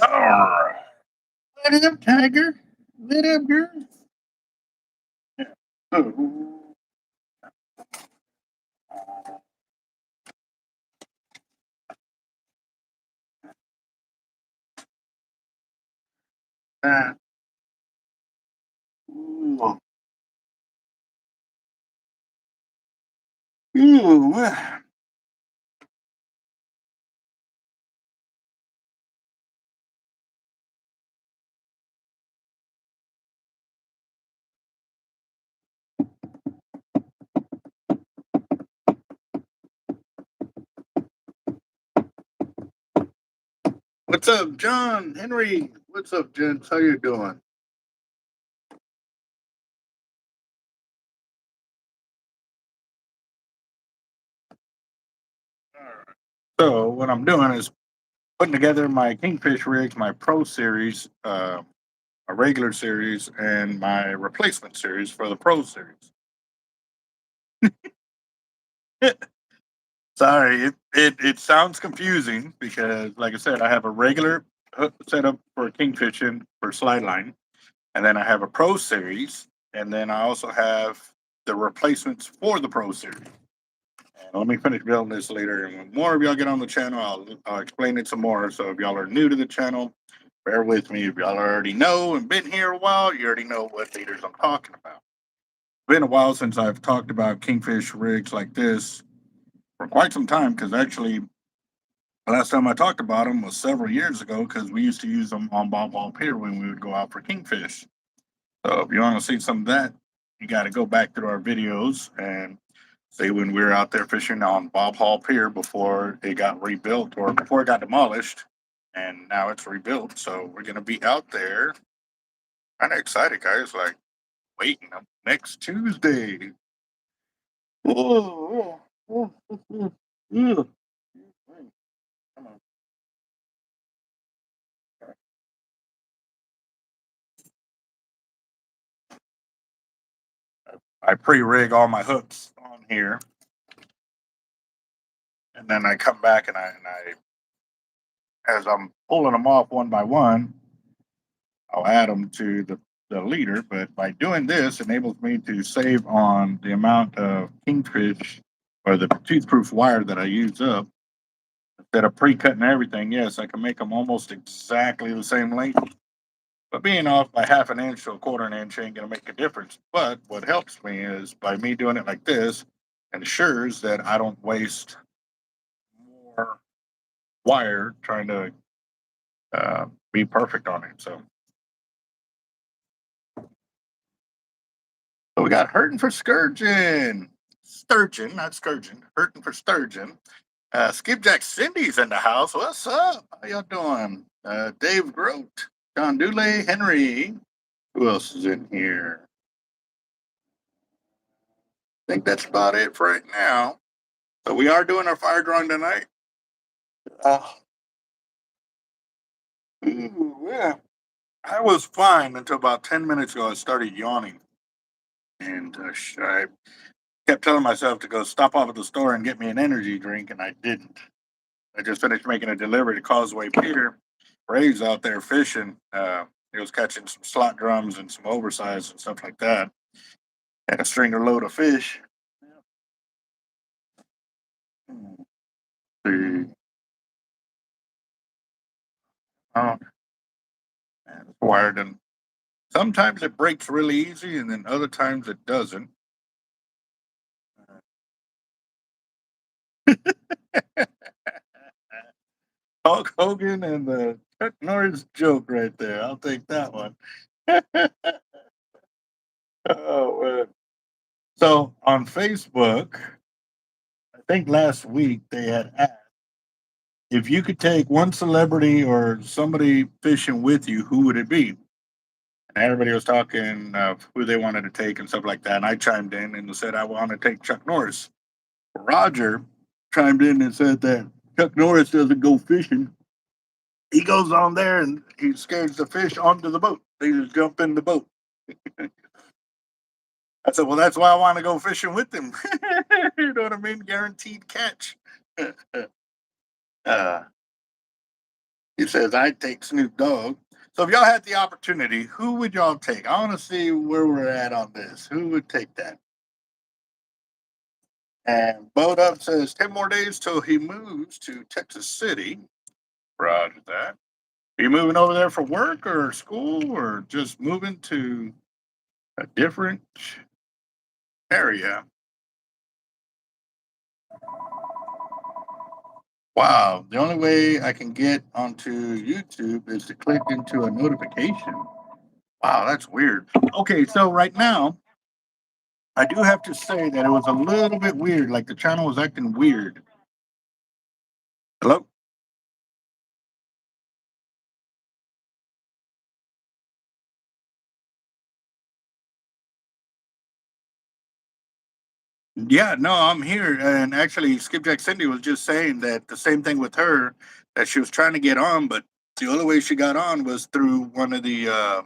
Alright. What up, Tiger? What up, girl? Yeah. Oh. Uh, ooh. Ooh. What's up, John? Henry? What's up, gents? How you doing? Alright. So what I'm doing is putting together my Kingfish rigs, my Pro series, a regular series, and my replacement series for the Pro series. Sorry, it sounds confusing because, like I said, I have a regular setup for kingfishing for slide line, and then I have a Pro series, and then I also have the replacements for the Pro series. And let me finish building this later. And when more of y'all get on the channel, I'll explain it some more. So if y'all are new to the channel, bear with me. If y'all already know and been here a while, you already know what leaders I'm talking about. It's been a while since I've talked about kingfish rigs like this for quite some time, because actually the last time I talked about them was several years ago, because we used to use them on Bob Hall Pier when we would go out for kingfish. So if you want to see some of that, you got to go back through our videos and see when we were out there fishing on Bob Hall Pier before it got rebuilt, or before it got demolished, and now it's rebuilt. So we're gonna be out there. Kind of excited, guys. Like waiting up next Tuesday. Oh, oh, oh, oh, oh. Come on. I pre-rig all my hooks on here, and then I come back and as I'm pulling them off one by one, I'll add them to the leader. But by doing this, enables me to save on the amount of kingfish or the tooth-proof wire that I use up. Instead of pre-cutting everything, yes, I can make them almost exactly the same length. But being off by half an inch to a quarter an inch ain't gonna make a difference. But what helps me is by me doing it like this, ensures that I don't waste more wire trying to be perfect on it. So we got hurting for sturgeon. Sturgeon, not scourgeon. Hurting for sturgeon. Skipjack Cindy's in the house. What's up? How y'all doing? Dave Grote, John Dooley, Henry. Who else is in here? I think that's about it for right now. So we are doing our fire drawing tonight. Yeah. I was fine until about 10 minutes ago. I started yawning. And I kept telling myself to go stop off at the store and get me an energy drink, and I didn't. I just finished making a delivery to Causeway Pier. Ray's out there fishing. He was catching some slot drums and some oversized and stuff like that. And a stringer load of fish. See. Oh, man, it's wired, and sometimes it breaks really easy, and then other times it doesn't. Hulk Hogan and the Chuck Norris joke right there. I'll take that one. Oh, man. So on Facebook, I think last week they had asked if you could take one celebrity or somebody fishing with you, who would it be? And everybody was talking of who they wanted to take and stuff like that. And I chimed in and said I want to take Chuck Norris. Roger chimed in and said that Chuck Norris doesn't go fishing. He goes on there and he scares the fish onto the boat. They just jump in the boat. I said, well, that's why I want to go fishing with him. You know what I mean? Guaranteed catch. uh, He says, I'd take Snoop Dogg. So if y'all had the opportunity, who would y'all take? I want to see where we're at on this. Who would take that? And Boat Up says 10 more days till he moves to Texas City. Roger that. Are you moving over there for work or school or just moving to a different area? Wow, the only way I can get onto YouTube is to click into a notification. Wow, that's weird. Okay, so right now, I do have to say that it was a little bit weird. Like the channel was acting weird. Hello? Yeah, no, I'm here. And actually, Skipjack Cindy was just saying that the same thing with her, that she was trying to get on, but the only way she got on was through one of the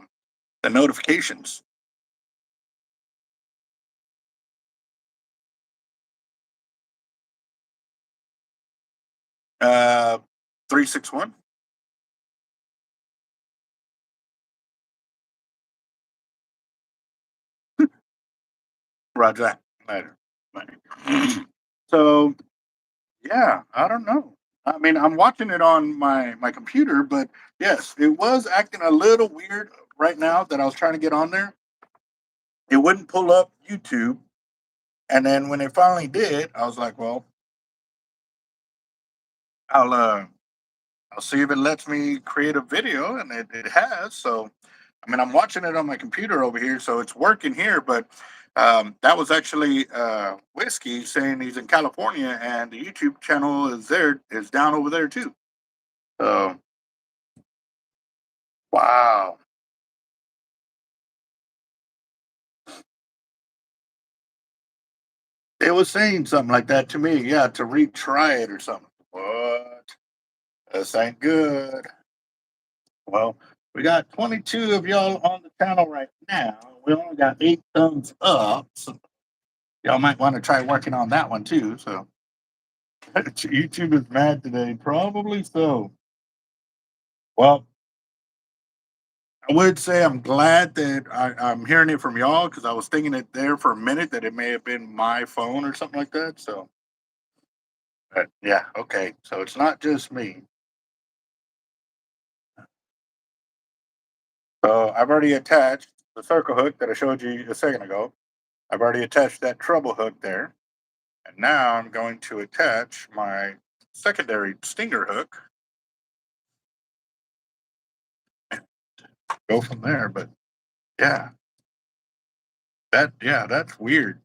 notifications. 361. Roger that. Later. Later. So yeah, I don't know. I mean, I'm watching it on my computer, but yes, it was acting a little weird right now that I was trying to get on there. It wouldn't pull up YouTube, and then when it finally did, I was like, well, I'll uh I'll see if it lets me create a video, and it has. So, I mean, I'm watching it on my computer over here, so it's working here. But that was actually Whiskey saying he's in California, and the YouTube channel is down over there too. So, wow. It was saying something like that to me. Yeah, to retry it or something. What? This ain't good. Well, we got 22 of y'all on the channel right now. We only got 8 thumbs up. So y'all might want to try working on that one too. So YouTube is mad today. Probably so. Well, I would say I'm glad that I'm hearing it from y'all because I was thinking it there for a minute that it may have been my phone or something like that. So, but yeah, okay. So it's not just me. So I've already attached the circle hook that I showed you a second ago. I've already attached that treble hook there. And now I'm going to attach my secondary stinger hook. Go from there. But yeah, that's weird.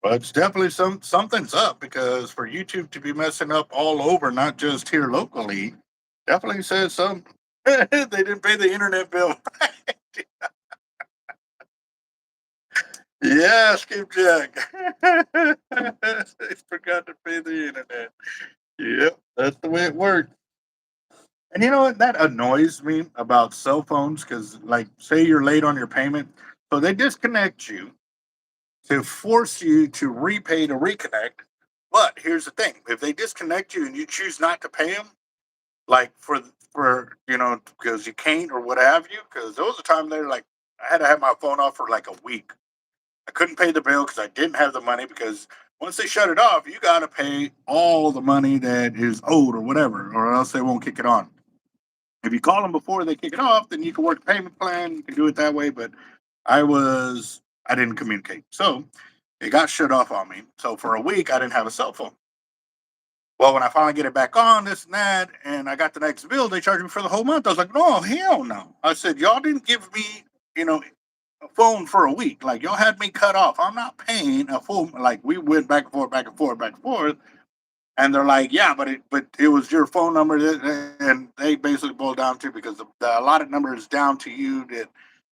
But it's definitely something's up because for YouTube to be messing up all over, not just here locally, definitely says some they didn't pay the internet bill. Yeah, Skipjack. They forgot to pay the internet. Yep, that's the way it works. And you know what? That annoys me about cell phones because, like, say you're late on your payment, so they disconnect you to force you to repay to reconnect. But here's the thing: if they disconnect you and you choose not to pay them, like for because you can't or what have you, because there was a time there like I had to have my phone off for like a week. I couldn't pay the bill because I didn't have the money because once they shut it off, you got to pay all the money that is owed or whatever, or else they won't kick it on. If you call them before they kick it off, then you can work a payment plan. You can do it that way. But I didn't communicate, so it got shut off on me. So for a week, I didn't have a cell phone. Well, when I finally get it back on, this and that, and I got the next bill, they charged me for the whole month. I was like, no, hell no. I said, y'all didn't give me, a phone for a week. Like y'all had me cut off. I'm not paying a full. Like we went back and forth, back and forth, back and forth. And they're like, yeah, but it was your phone number, and they basically boiled down to because the allotted number is down to you that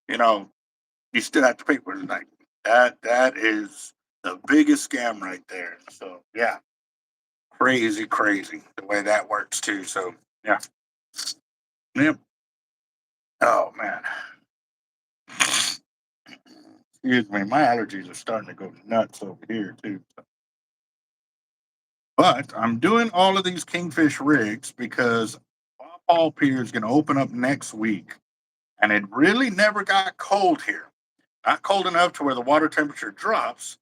you know you still have to pay for it. Like that is the biggest scam right there. So yeah, crazy, crazy the way that works too. So yeah, yep. Oh man, excuse me, my allergies are starting to go nuts over here too. But I'm doing all of these Kingfish rigs because Paul Pier is going to open up next week. And it really never got cold here. Not cold enough to where the water temperature drops.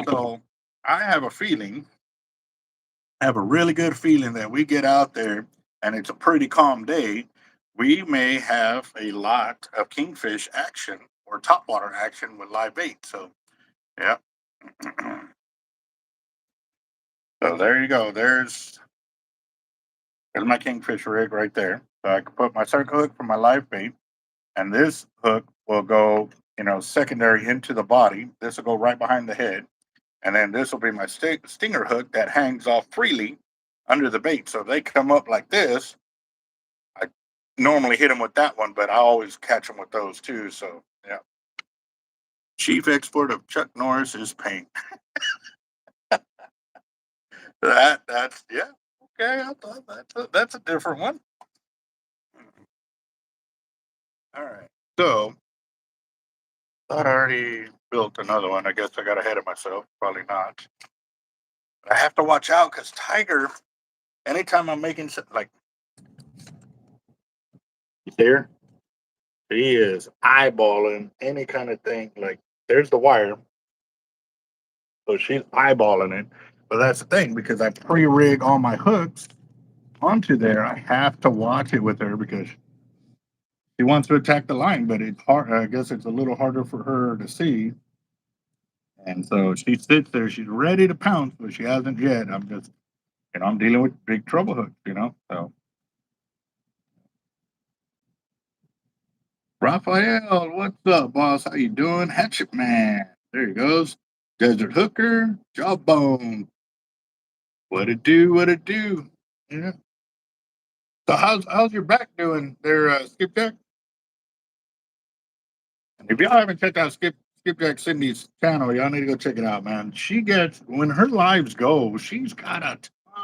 So I have a feeling, have a really good feeling that we get out there and it's a pretty calm day. We may have a lot of Kingfish action or topwater action with live bait. So, yeah. So there you go. There's my Kingfish rig right there. So I can put my circle hook for my live bait, and this hook will go, secondary into the body. This will go right behind the head, and then this will be my stinger hook that hangs off freely under the bait. So if they come up like this, I normally hit them with that one, but I always catch them with those too. So yeah. Chief export of Chuck Norris is paint. That's yeah. Okay, I thought that's a different one. All right. So thought I already built another one. I guess I got ahead of myself. Probably not. But I have to watch out because Tiger, anytime I'm making like there, he is eyeballing any kind of thing. Like there's the wire. So she's eyeballing it. But that's the thing, because I pre-rig all my hooks onto there. I have to watch it with her because she wants to attack the line, but it's hard. I guess it's a little harder for her to see. And so she sits there, she's ready to pounce, but she hasn't yet. I'm just, I'm dealing with big trouble hooks. So Raphael, what's up, boss? How you doing? Hatchet Man. There he goes. Desert Hooker, Jawbone. What it do? What it do? Yeah. So how's your back doing there, Skipjack? And if y'all haven't checked out Skipjack Cindy's channel, y'all need to go check it out, man. She gets, when her lives go, she's got a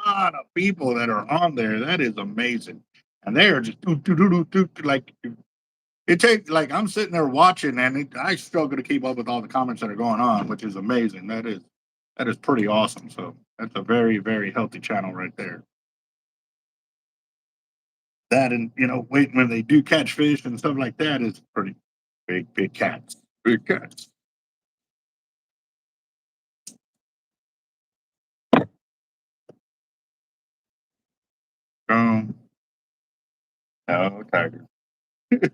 ton of people that are on there. That is amazing. And they are just like it takes, like, I'm sitting there watching and I struggle to keep up with all the comments that are going on, which is amazing. That is pretty awesome. So that's a very, very healthy channel right there. That, and when they do catch fish and stuff like that, is pretty big cats. Big cats. No, Tiger.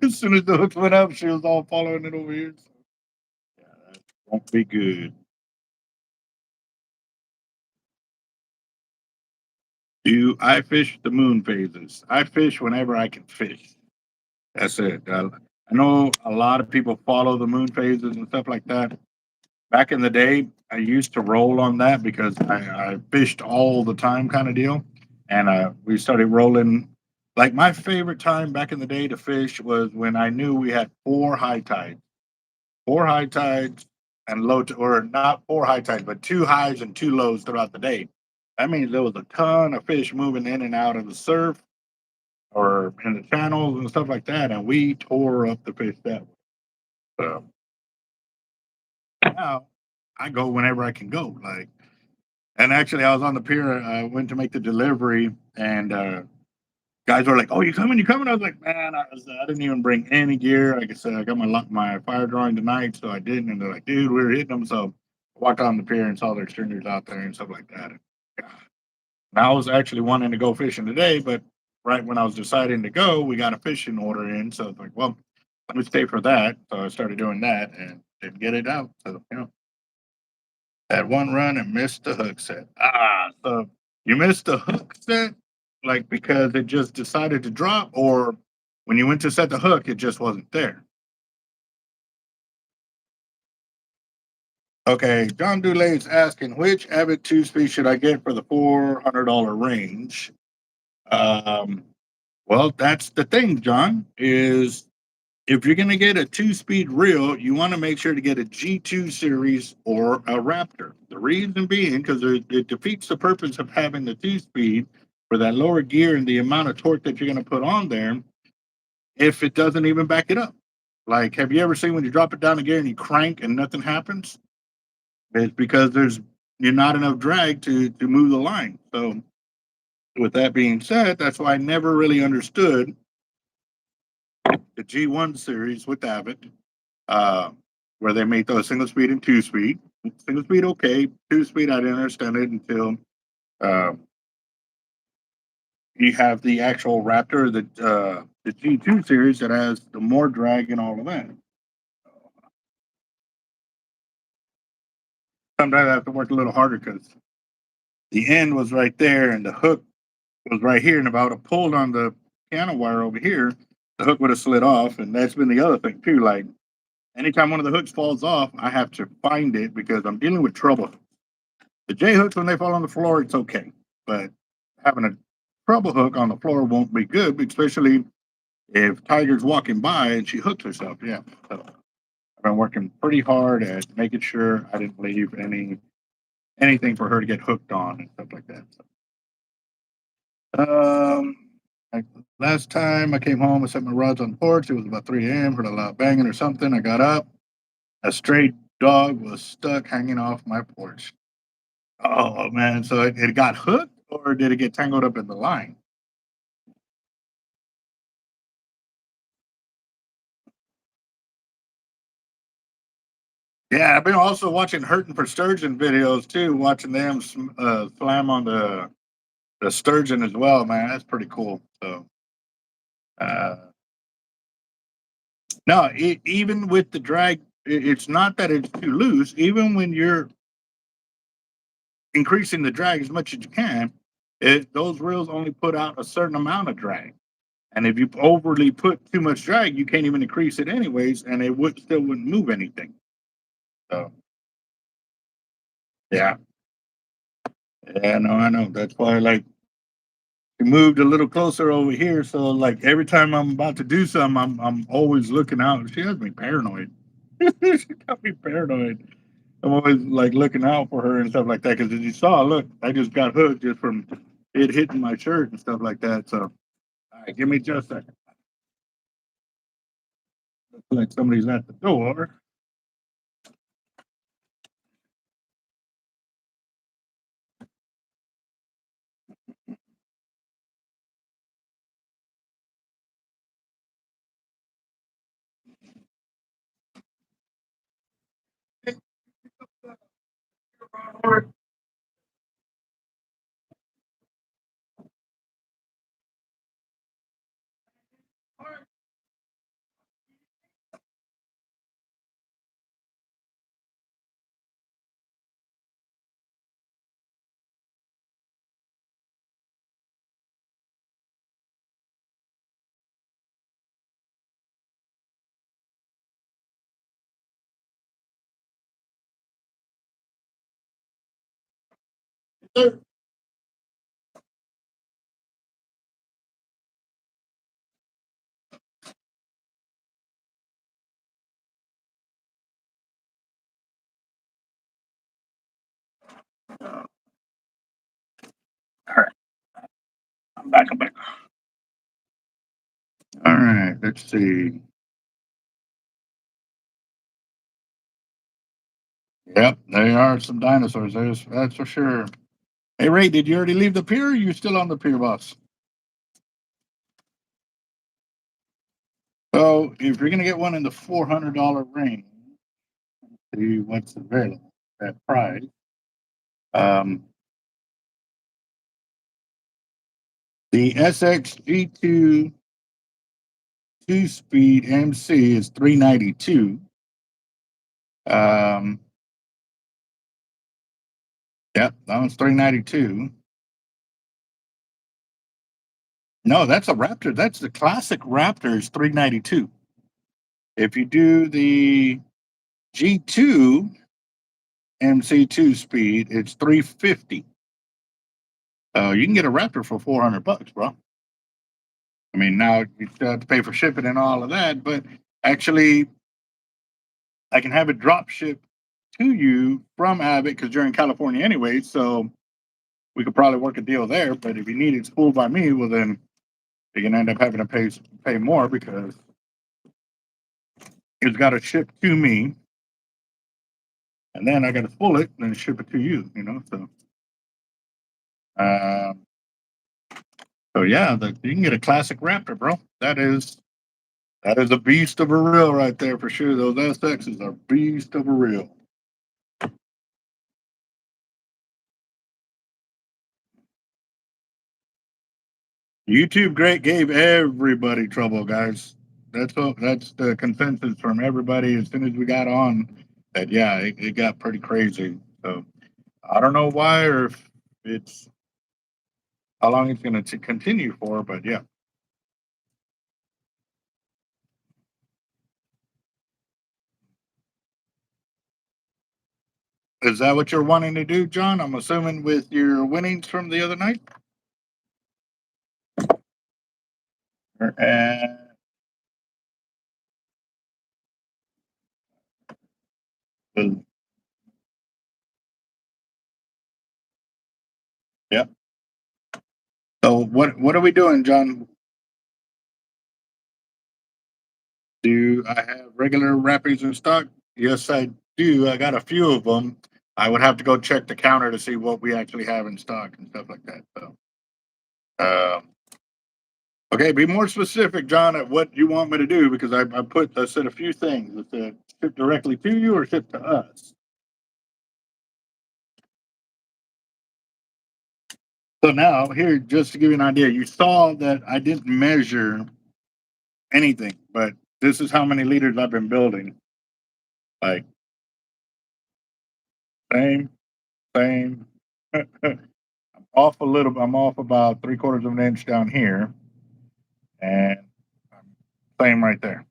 As soon as the hooks went up, she was all following it over here. So, yeah, that won't be good. Do I fish the moon phases? I fish whenever I can fish. That's it. I know a lot of people follow the moon phases and stuff like that. Back in the day, I used to roll on that because I fished all the time, kind of deal. And we started rolling. Like my favorite time back in the day to fish was when I knew we had four high tides and or not four high tides, but two highs and two lows throughout the day. That means there was a ton of fish moving in and out of the surf or in the channels and stuff like that, and we tore up the fish that way. So now I go whenever I can go. Like, and actually, I was on the pier. I went to make the delivery, and guys were like, "Oh, you coming? You coming?" I was like, "Man, I didn't even bring any gear. Like I said, I got my fire drawing tonight, so I didn't." And they're like, "Dude, we were hitting them." So I walked on the pier and saw their extenders out there and stuff like that. And I was actually wanting to go fishing today, but right when I was deciding to go, we got a fishing order in. So it's like, well, let me stay for that. So I started doing that and didn't get it out. So, had one run and missed the hook set. So you missed the hook set, like because it just decided to drop, or when you went to set the hook, it just wasn't there. Okay, John Dulay is asking which Avid 2-speed should I get for the $400 range. Well, that's the thing, John, is if you're going to get a 2-speed reel, you want to make sure to get a G2 series or a Raptor. The reason being because it defeats the purpose of having the 2-speed for that lower gear and the amount of torque that you're going to put on there if it doesn't even back it up. Like, have you ever seen when you drop it down a gear and you crank and nothing happens? It's because there's you're not enough drag to move the line. So with that being said, that's why I never really understood the G1 series with Avid, uh, where they made those single speed and 2-speed. Single speed, okay. 2-speed, I didn't understand it until uh, you have the actual Raptor, the G2 series that has the more drag and all of that. Sometimes I have to work a little harder because the end was right there and the hook was right here. And if I would have pulled on the piano wire over here, the hook would have slid off. And that's been the other thing too. Like anytime one of the hooks falls off, I have to find it because I'm dealing with trouble. The J hooks, when they fall on the floor, it's okay. But having a treble hook on the floor won't be good, especially if Tiger's walking by and she hooks herself. Yeah. So I've been working pretty hard at making sure I didn't leave anything for her to get hooked on and stuff like that. So, like last time I came home, I set my rods on the porch. It was about 3 a.m. Heard a loud banging or something. I got up. A stray dog was stuck hanging off my porch. Oh man! So it got hooked, or did it get tangled up in the line? Yeah, I've been also watching hurting for sturgeon videos too. Watching them slam on the sturgeon as well, man. That's pretty cool. So, uh, no, even with the drag, it's not that it's too loose. Even when you're increasing the drag as much as you can, those reels only put out a certain amount of drag. And if you overly put too much drag, you can't even increase it anyways, and it still wouldn't move anything. So, yeah, yeah, no, I know. That's why, like, we moved a little closer over here. So, like, every time I'm about to do something, I'm always looking out. She has me paranoid. She got me paranoid. I'm always like looking out for her and stuff like that. Because as you saw, look, I just got hooked just from it hitting my shirt and stuff like that. So, all right, give me just a second. Looks like somebody's at the door. All right, I'm back. I'm back. All right, let's see. Yep, they are some dinosaurs. That's for sure. Hey, Ray, did you already leave the pier? Or are you still on the pier, boss? So, if you're gonna get one in the $400 range, see what's available at price. Um, the SXG2 2-speed MC is $392. Um, yep, that one's $392. No, that's a Raptor. That's the classic Raptor is $392. If you do the G2 MC2 speed, it's $350. You can get a Raptor for $400, bro. I mean, now you still have to pay for shipping and all of that, but actually, I can have it drop ship to you from Abbott because you're in California anyway. So we could probably work a deal there. But if you need it spooled by me, well, then you're gonna end up having to pay more because it's got to ship to me, and then I got to spool it and then ship it to you. You know, so. So yeah, you can get a classic Raptor, bro. That is a beast of a reel right there for sure. Those SXs are beast of a reel. YouTube Great gave everybody trouble, guys. That's the consensus from everybody as soon as we got on that. Yeah, it got pretty crazy. So I don't know why or if it's how long it's going to continue for, but yeah. Is that what you're wanting to do, John? I'm assuming with your winnings from the other night. And yeah. So what are we doing, John? Do I have regular wrappers in stock? Yes, I do. I got a few of them. I would have to go check the counter to see what we actually have in stock and stuff like that. So, okay, be more specific, John, at what you want me to do because I said a few things. It said ship directly to you or ship to us. So now here, just to give you an idea, you saw that I didn't measure anything, but this is how many liters I've been building. Like same. I'm off a little. I'm off about 3/4 of an inch down here, and same right there.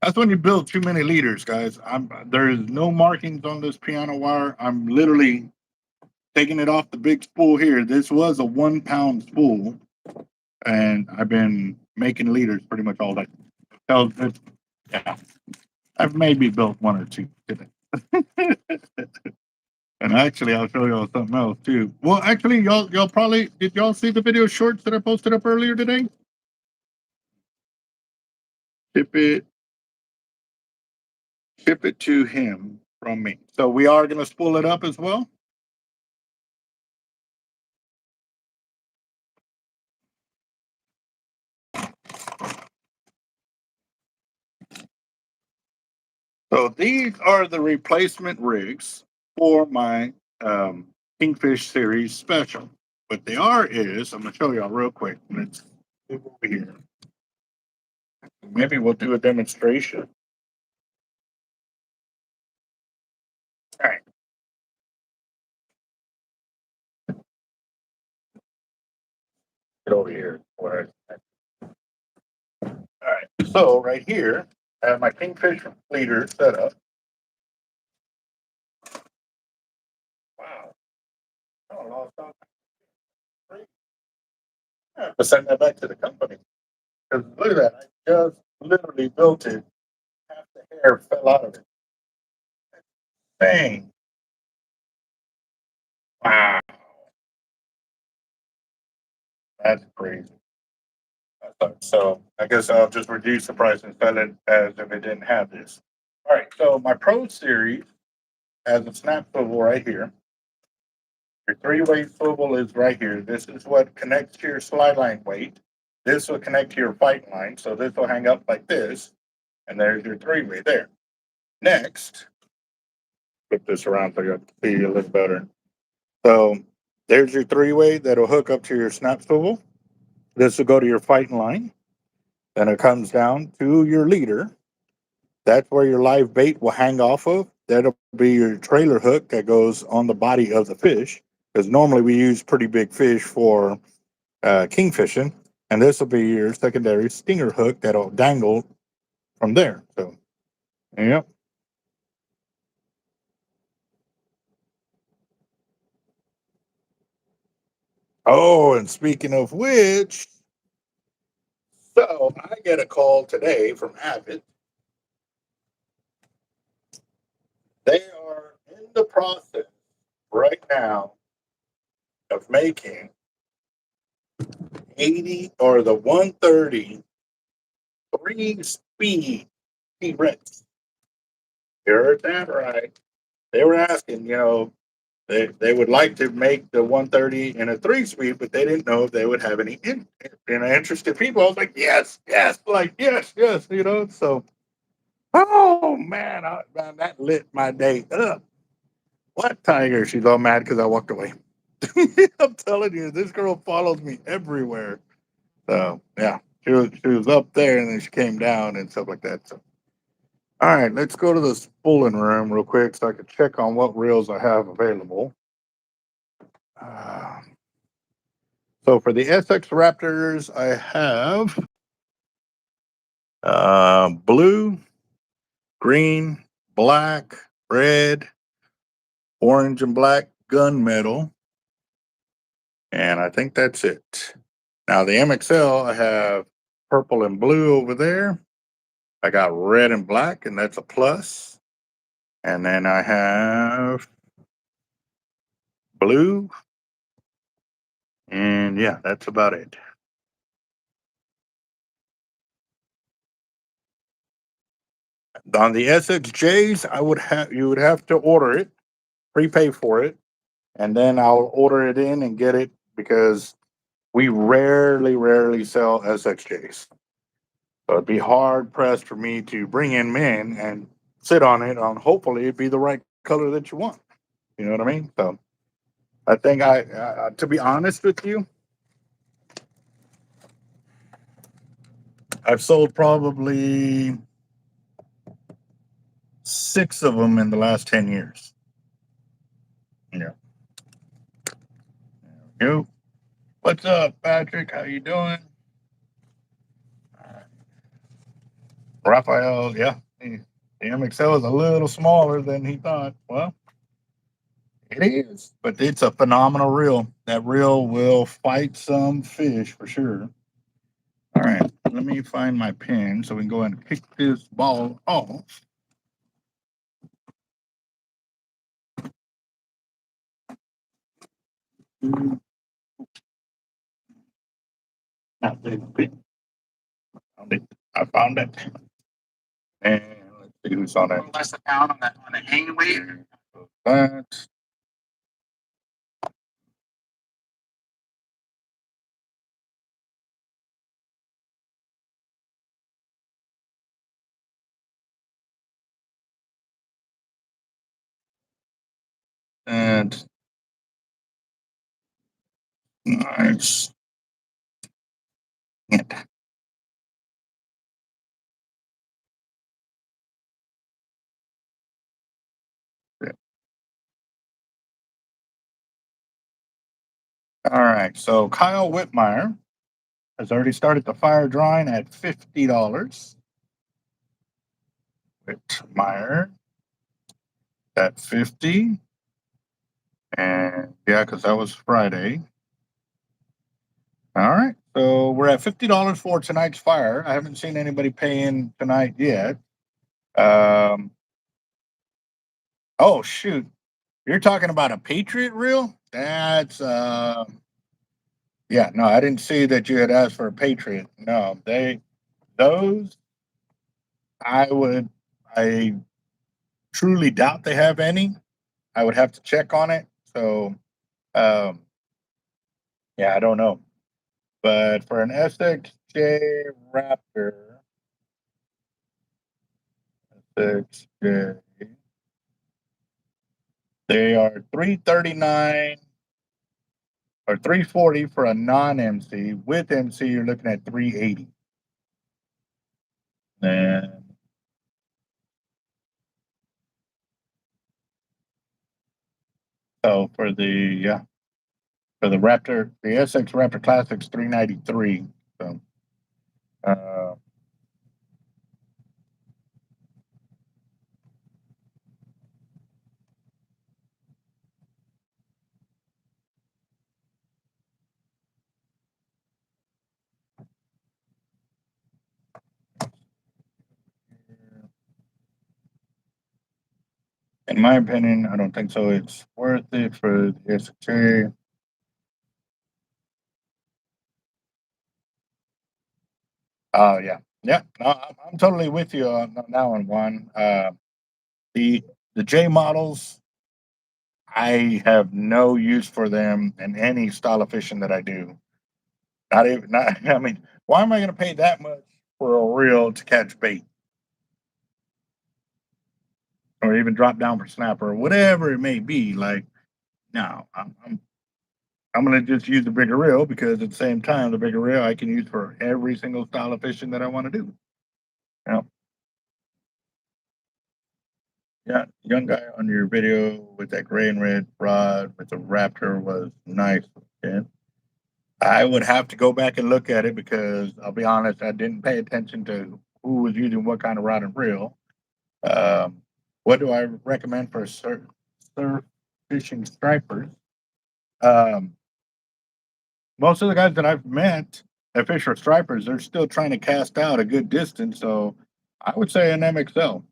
That's when you build too many liters, guys. There is no markings on this piano wire. I'm literally taking it off the big spool here. This was a 1 pound spool, and I've been making liters pretty much all day. So yeah, I've maybe built one or two today. And actually, I'll show y'all something else too. Well, actually, y'all probably did y'all see the video shorts that I posted up earlier today? Ship it to him from me. So we are going to spool it up as well. So these are the replacement rigs for my Kingfish series special. What they are is, I'm going to show y'all real quick. Let's move over here. Maybe we'll do a demonstration. All right. Get over here. All right. So right here, I have my Kingfish leader set up. Wow. Oh, lost out. I have to send that back to the company. Because look at that. I just literally built it. Half the hair fell out of it. Dang. Wow. That's crazy. So I guess I'll just reduce the price and sell it as if it didn't have this. All right. So my Pro Series has a snap swivel right here. Your three-way swivel is right here. This is what connects to your slide line weight. This will connect to your fight line. So this will hang up like this. And there's your three-way there. Next, flip this around so you can see a little better. So there's your three-way that'll hook up to your snap swivel. This will go to your fighting line. Then it comes down to your leader. That's where your live bait will hang off of. That'll be your trailer hook that goes on the body of the fish. Because normally we use pretty big fish for kingfishing. And this will be your secondary stinger hook that'll dangle from there. So, yep. Oh, and speaking of which, so I get a call today from Avid. They are in the process right now of making 80 or the 130 3-speed T-Rex. You heard that right. they were asking, they would like to make the 130 in a 3-speed, but they didn't know if they would have any interested people. I was like, yes, yes, like yes, yes, So, oh man, man, that lit my day up. What tiger? She's all mad because I walked away. I'm telling you, this girl follows me everywhere. So yeah, she was up there and then she came down and stuff like that. So all right, let's go to the spooling room real quick so I can check on what reels I have available. Uh, so for the SX Raptors, I have blue, green, black, red, orange, and black gunmetal, and I think that's it. Now the MXL, I have purple and blue over there. I got red and black, and that's a plus. And then I have blue, and yeah, that's about it. On the SXJs, you would have to order it, prepay for it, and then I'll order it in and get it because we rarely sell SXJs. So it'd be hard pressed for me to bring in men and sit on it on hopefully it'd be the right color that you want. You know what I mean? So I think to be honest with you, I've sold probably 6 of them in the last 10 years. Yeah. There we go. What's up, Patrick? How you doing? Raphael, yeah. The MXL is a little smaller than he thought. Well, it is, but it's a phenomenal reel. That reel will fight some fish for sure. All right, let me find my pin so we can go ahead and pick this ball off. Not big pin. I found it. And let's see who's on it. Less a pound on the hang weight. That. And nice. Yeah. All right, so Kyle Whitmire has already started the fire drawing at $50. Whitmire at 50. And yeah, because that was Friday. All right, so we're at $50 for tonight's fire. I haven't seen anybody pay in tonight yet. Oh shoot, you're talking about a Patriot reel? That's yeah, no, I didn't see that you had asked for a Patriot. No, those I truly doubt they have any. I would have to check on it. So um yeah, I don't know. But for an SXJ Raptor, SXJ, they are 339 or 340 for a non-MC. With MC, you're looking at 380. And so for the Raptor, the SX Raptor Classic's 393. So uh, in my opinion, I don't think so. It's worth it for the SXJ. Oh yeah, yeah. No, I'm totally with you on that one. The the J models I have no use for them in any style of fishing that I do. Not even, not, I mean, why am I going to pay that much for a reel to catch bait or even drop down for snapper or whatever it may be? Like, no, I'm going to just use the bigger reel because at the same time, the bigger reel I can use for every single style of fishing that I want to do. Yeah. Yeah. Young guy on your video with that gray and red rod with the Raptor was nice. Yeah. I would have to go back and look at it because I'll be honest, I didn't pay attention to who was using what kind of rod and reel. Um, what do I recommend for surf fishing stripers? Um, most of the guys that I've met that fish for stripers, they're still trying to cast out a good distance. So I would say an MXL.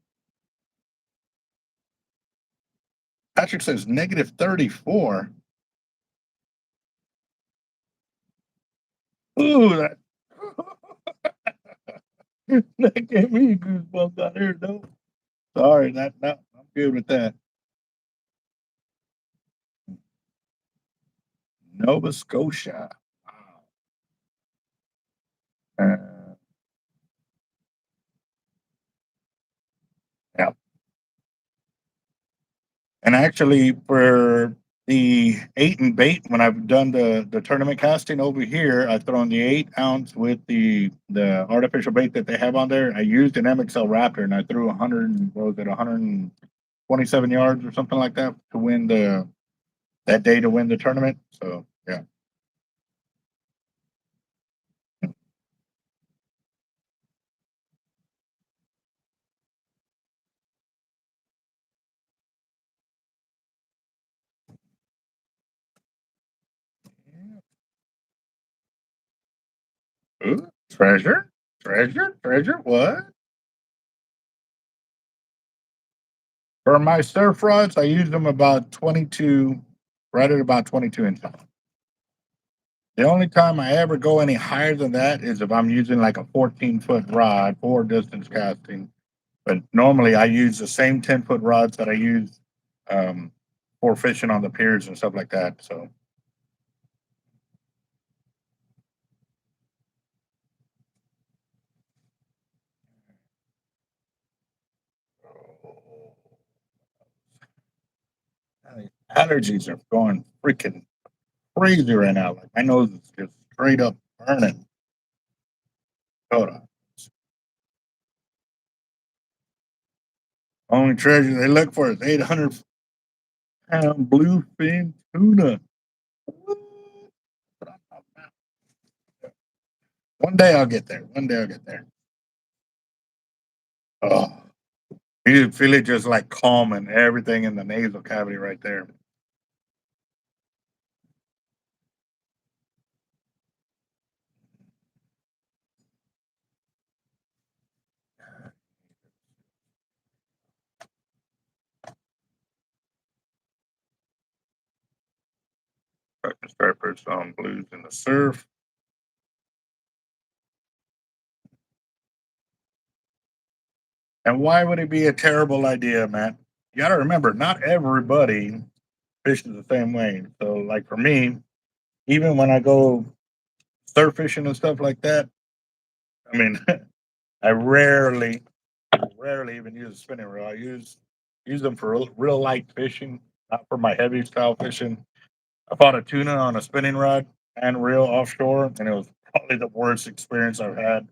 Patrick says negative 34. Ooh, that, that gave me goosebumps out here, though. Sorry, I'm good with that. Nova Scotia. Wow. Yeah. And actually, for the 8 and bait, when I've done the tournament casting over here, I've thrown the 8 ounce with the artificial bait that they have on there. I used an MXL Raptor and I threw 100, what was it, 127 yards or something like that to win that day to win the tournament. So yeah. Ooh, treasure. What? For my surf rods, I use them about 22, right at about 22 inches. The only time I ever go any higher than that is if I'm using like a 14-foot rod for distance casting. But normally I use the same 10-foot rods that I use um, for fishing on the piers and stuff like that. So allergies are going freaking crazy right now. Like my nose is just straight up burning. Hold on. Only treasure they look for is 800-pound bluefin tuna. One day I'll get there. One day I'll get there. Oh, you feel it just like calming everything in the nasal cavity right there. Peppers on blues in the surf. And why would it be a terrible idea, Matt? You got to remember, not everybody fishes the same way. So, like for me, even when I go surf fishing and stuff like that, I mean, I rarely even use a spinning reel. I use them for real light fishing, not for my heavy style fishing. I caught a tuna on a spinning rod and reel offshore, and it was probably the worst experience I've had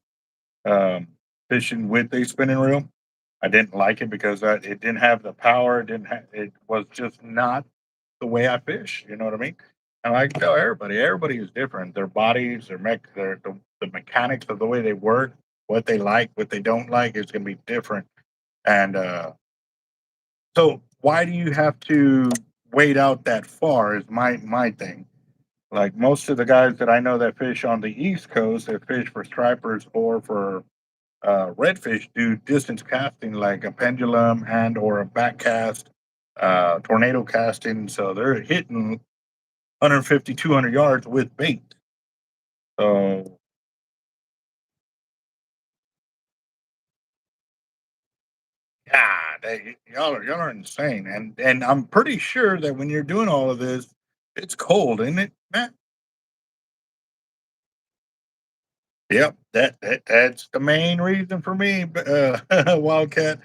fishing with a spinning reel. I didn't like it because it didn't have the power. It was just not the way I fish. You know what I mean? And I tell everybody is different. Their bodies, the mechanics of the way they work, what they like, what they don't like is going to be different. And so, why do you have to wait out that far? Is my thing. Like most of the guys that I know that fish on the East Coast, that fish for stripers or for redfish, do distance casting like a pendulum and or a back cast, tornado casting. So they're hitting 150, 200 yards with bait. So God y'all are insane, and I'm pretty sure that when you're doing all of this, it's cold, isn't it, Matt? Yep, that's the main reason for me, Wildcat.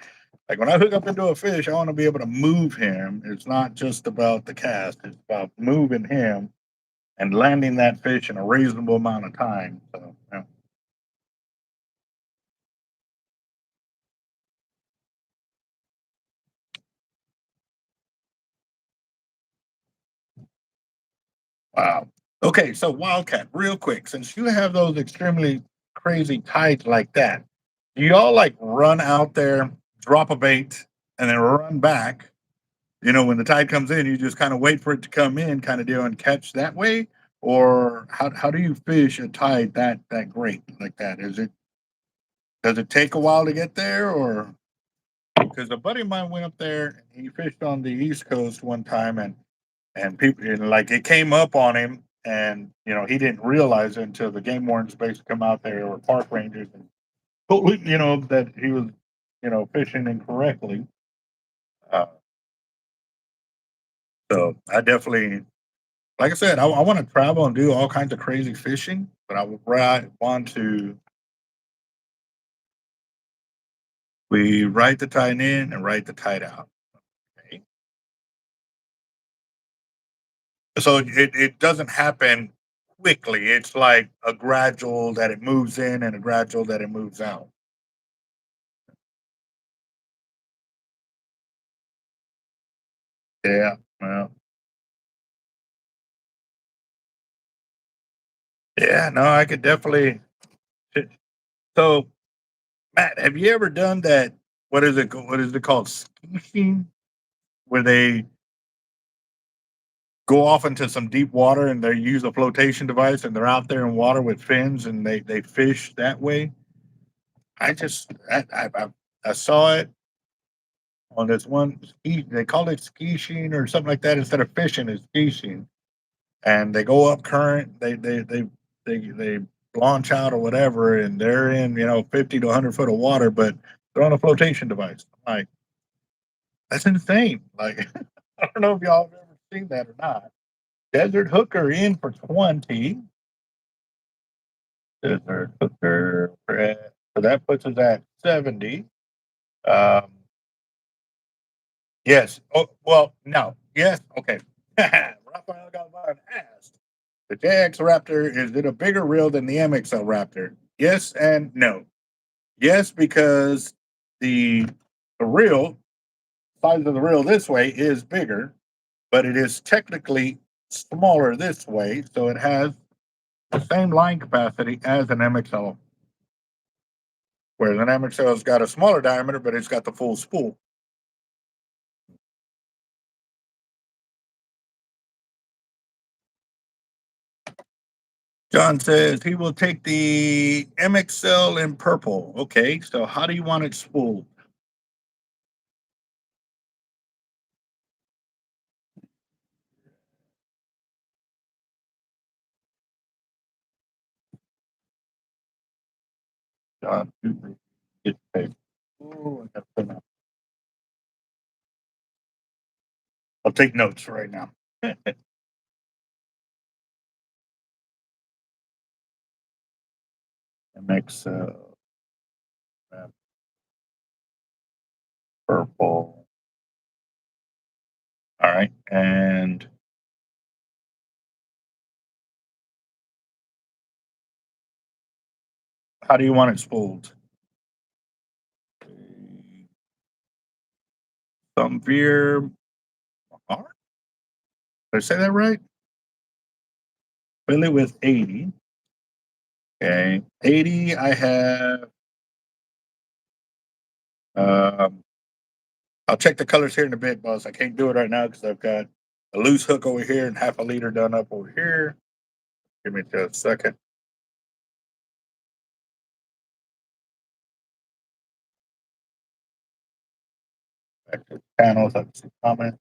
Like when I hook up into a fish, I want to be able to move him. It's not just about the cast; it's about moving him and landing that fish in a reasonable amount of time. So, yeah. Wow. Okay, so Wildcat, real quick, since you have those extremely crazy tides like that, do y'all like run out there, drop a bait, and then run back? When the tide comes in, you just kind of wait for it to come in, kind of deal, and catch that way. Or how do you fish a tide that great like that? Does it take a while to get there, or because a buddy of mine went up there, and he fished on the East Coast one time, and people and like it came up on him, and he didn't realize it until the game wardens basically come out there or park rangers and that he was fishing incorrectly. Uh, so I definitely, like I said, I want to travel and do all kinds of crazy fishing, but I would want to we write the tide in and write the tide out. Okay? So it doesn't happen quickly. It's like a gradual that it moves in and a gradual that it moves out. Yeah. Well, yeah. No, I could definitely. So, Matt, have you ever done that? What is it? What is it called? Skiing, where they go off into some deep water and they use a flotation device and they're out there in water with fins and they fish that way. I just I saw it on this one ski. They call it ski sheen or something like that instead of fishing. It's ski sheen, and they go up current. They launch out or whatever, and they're in 50 to 100 foot of water, but they're on a flotation device. I'm like, that's insane. Like I don't know if y'all have ever seen that or not. Desert Hooker in for 20. Desert Hooker. So that puts us at 70. Um, yes. Oh, well, no. Yes. Okay. Raphael Galvan asked, the JX Raptor, is it a bigger reel than the MXL Raptor? Yes and no. Yes, because the the reel, size of the reel this way is bigger, but it is technically smaller this way. So it has the same line capacity as an MXL, whereas an MXL's got a smaller diameter, but it's got the full spool. John says he will take the MXL in purple. Okay, so how do you want it spooled? John, get paid. Ooh, I got to I'll take notes right now. MXL purple. All right, and how do you want it spooled? Some beer. Did I say that right? Fill it with 80. Okay. 80, I have. Um, I'll check the colors here in a bit, boss. I can't do it right now because I've got a loose hook over here and half a liter done up over here. Give me just a second. Back to the panels. I see comment.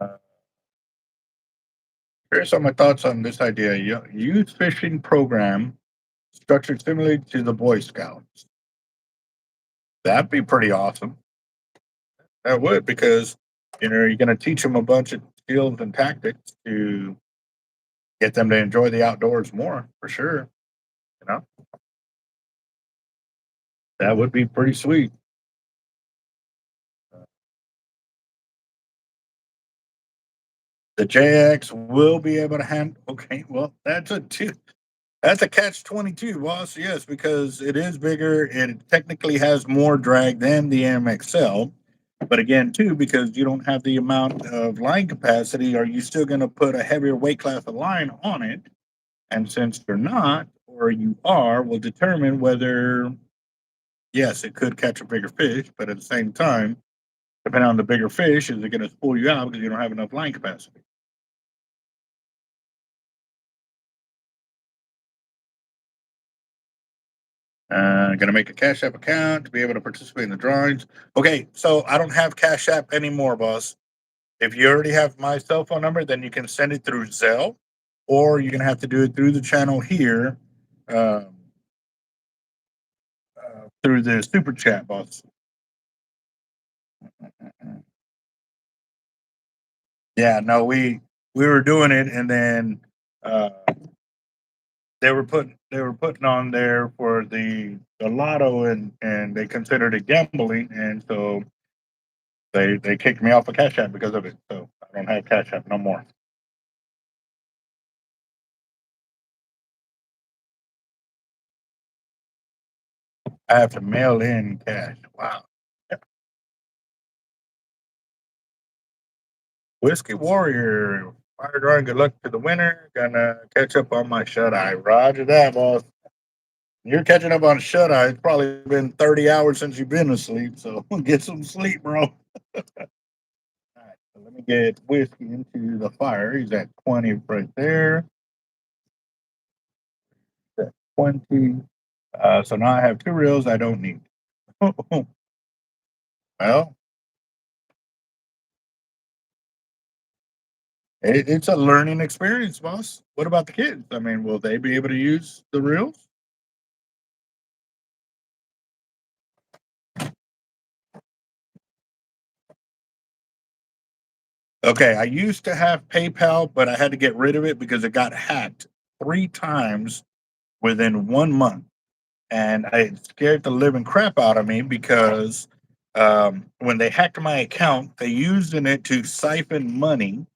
Uh, Here's some of my thoughts on this idea. Youth fishing program structured similarly to the Boy Scouts. That'd be pretty awesome. That would, because you're going to teach them a bunch of skills and tactics to get them to enjoy the outdoors more, for sure. You know, that would be pretty sweet. The JX will be able to handle. Okay, well, that's a catch 22, boss. Yes, because it is bigger. It technically has more drag than the MXL. But again, too, because you don't have the amount of line capacity, are you still going to put a heavier weight class of line on it? And since you're not, or you are, will determine whether, yes, it could catch a bigger fish, but at the same time, depending on the bigger fish, is it going to spool you out because you don't have enough line capacity? Gonna make a Cash App account to be able to participate in the drawings. Okay, so I don't have Cash App anymore, boss. If you already have my cell phone number, then you can send it through Zelle, or you're gonna have to do it through the channel here, um, through the super chat, boss. Yeah, no, we were doing it, and then uh, they were putting on there for the lotto, and they considered it gambling, and so they kicked me off of Cash App because of it. So I don't have Cash App no more. I have to mail in cash. Wow. Whiskey Warrior, fire drawing. Good luck to the winner. Gonna catch up on my shut eye. Roger that, boss. You're catching up on shut eye. It's probably been 30 hours since you've been asleep, so get some sleep, bro. All right, so let me get whiskey into the fire. He's at 20 right there. He's at 20. So now I have two reels I don't need. Well, it's a learning experience, boss. What about the kids? I mean, will they be able to use the reels? Okay, I used to have PayPal, but I had to get rid of it because it got hacked 3 times within 1 month. And it scared the living crap out of me because when they hacked my account, they used in it to siphon money.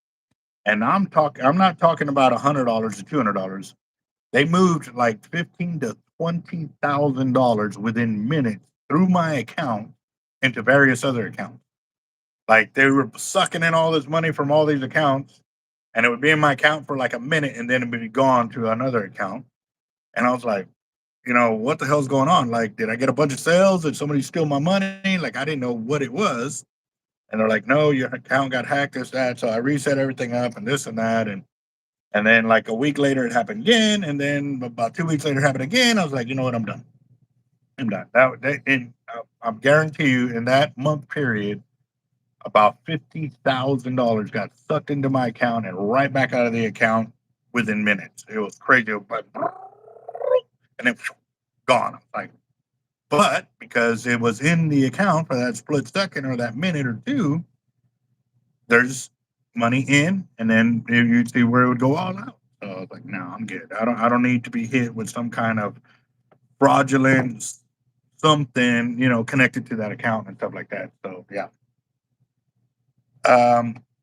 And I'm not talking about $100 or $200. They moved like 15 to $20,000 within minutes through my account into various other accounts. Like they were sucking in all this money from all these accounts, and it would be in my account for like a minute, and then it would be gone to another account. And I was like, what the hell's going on? Like, did I get a bunch of sales? Did somebody steal my money? Like, I didn't know what it was. And they're like, no, your account got hacked, this, that. So I reset everything up and this and that. And then like a week later, it happened again. And then about 2 weeks later, it happened again. I was like, you know what? I'm done. I'm done. And I guarantee you, in that month period, about $50,000 got sucked into my account and right back out of the account within minutes. It was crazy. It was like, and it gone. Like, but because it was in the account for that split second or that minute or two, there's money in, and then you'd see where it would go all out. So I was like, no, I'm good. I don't need to be hit with some kind of fraudulent something, connected to that account and stuff like that. So yeah.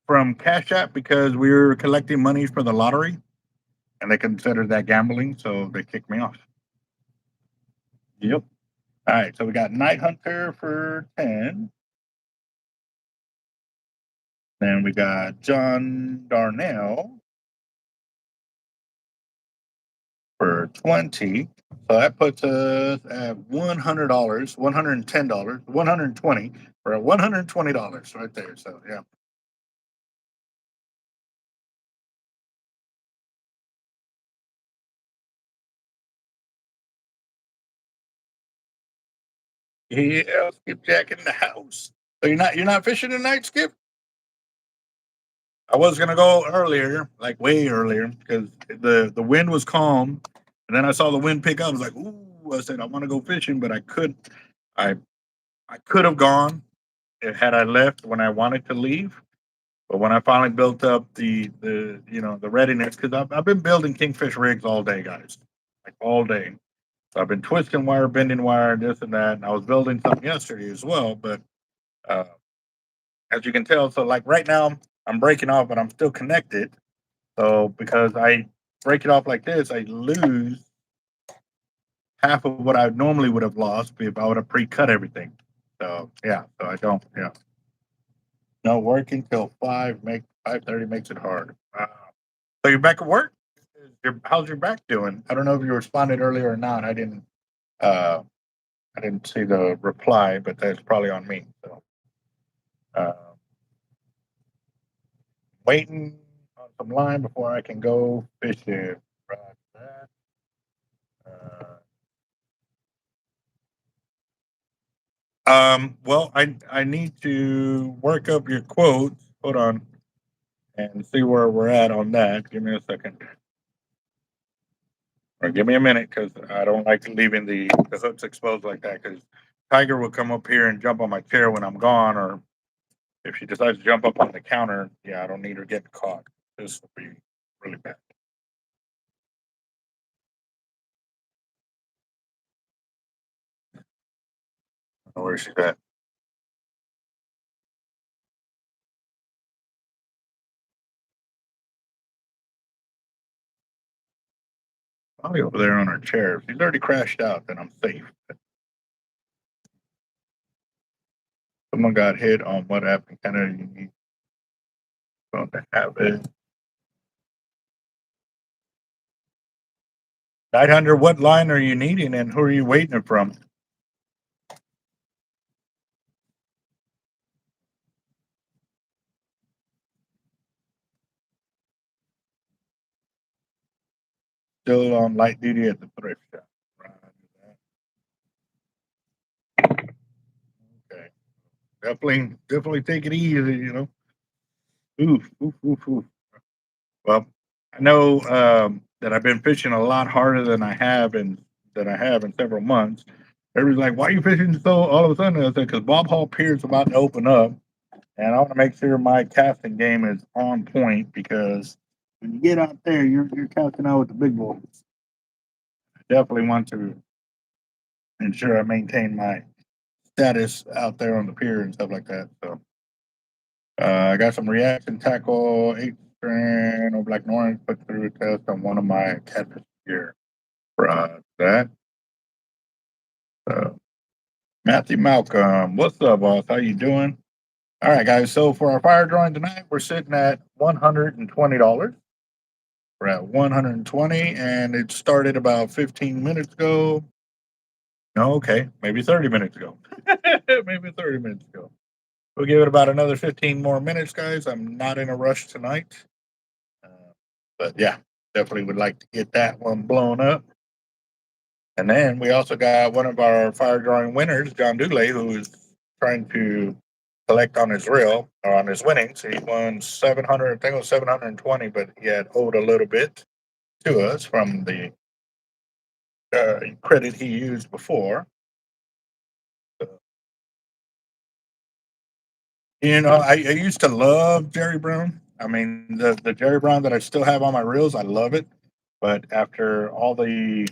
From Cash App, because we were collecting money for the lottery, and they considered that gambling, so they kicked me off. Yep. All right, so we got Night Hunter for 10. Then we got John Darnell for 20. So that puts us at $100, $110, 120 for $120 right there. So yeah. Yeah, Skipjack in the house. So you're not fishing tonight, Skip? I was gonna go earlier, like way earlier, because the wind was calm, and then I saw the wind pick up. I was like, "Ooh!" I said, "I want to go fishing," but I couldn't. I I could have gone had I left when I wanted to leave. But when I finally built up the readiness, because I've been building Kingfish rigs all day, guys, like all day. So I've been twisting wire, bending wire, this and that. And I was building some yesterday as well. But uh, as you can tell, so like right now I'm breaking off, but I'm still connected. So because I break it off like this, I lose half of what I normally would have lost if I would have pre-cut everything. So yeah, so I don't. Yeah, no working till 5:30 makes it hard. So you're back at work? How's your back doing? I don't know if you responded earlier or not. Uh, I didn't see the reply, but that's probably on me. So uh, waiting on some line before I can go fishing. Roger that. Well, I need to work up your quotes. Hold on, and see where we're at on that. Give me a second, or give me a minute, because I don't like leaving the hooks exposed like that. Because Tiger will come up here and jump on my chair when I'm gone, or if she decides to jump up on the counter, yeah, I don't need her getting caught. This will be really bad. I don't know where she's at. Probably over there on her chair. If she's already crashed out, then I'm safe. Someone got hit on what happened. Kind of you need to have it. 900, what line are you needing and who are you waiting it from? Still on light duty at the thrift shop. Okay. Definitely take it easy. Oof, oof, oof, oof. Well, I know that I've been fishing a lot harder than I have in several months. Everybody's like, "Why are you fishing so all of a sudden?" I said, "Because Bob Hall Pier is about to open up, and I want to make sure my casting game is on point because when you get out there, you're casting out with the big boys. I definitely want to ensure I maintain my status out there on the pier and stuff like that. So I got some reaction tackle, 8 strand, or black and orange, put through a test on one of my catfish gear. For that. Uh, Matthew Malcolm, what's up, boss? How you doing? All right, guys. So for our fire drawing tonight, we're sitting at $120. We're at 120, and it started about 15 minutes ago. No, okay, maybe 30 minutes ago. Maybe 30 minutes ago. We'll give it about another 15 more minutes, guys. I'm not in a rush tonight. Uh, but yeah, definitely would like to get that one blown up. And then we also got one of our fire drawing winners, John Dooley, who is trying to collect on his reel or on his winnings. He won 700, I think it was 720, but he had owed a little bit to us from the credit he used before. I used to love Jerry Brown. I mean, the Jerry Brown that I still have on my reels, I love it. But after all the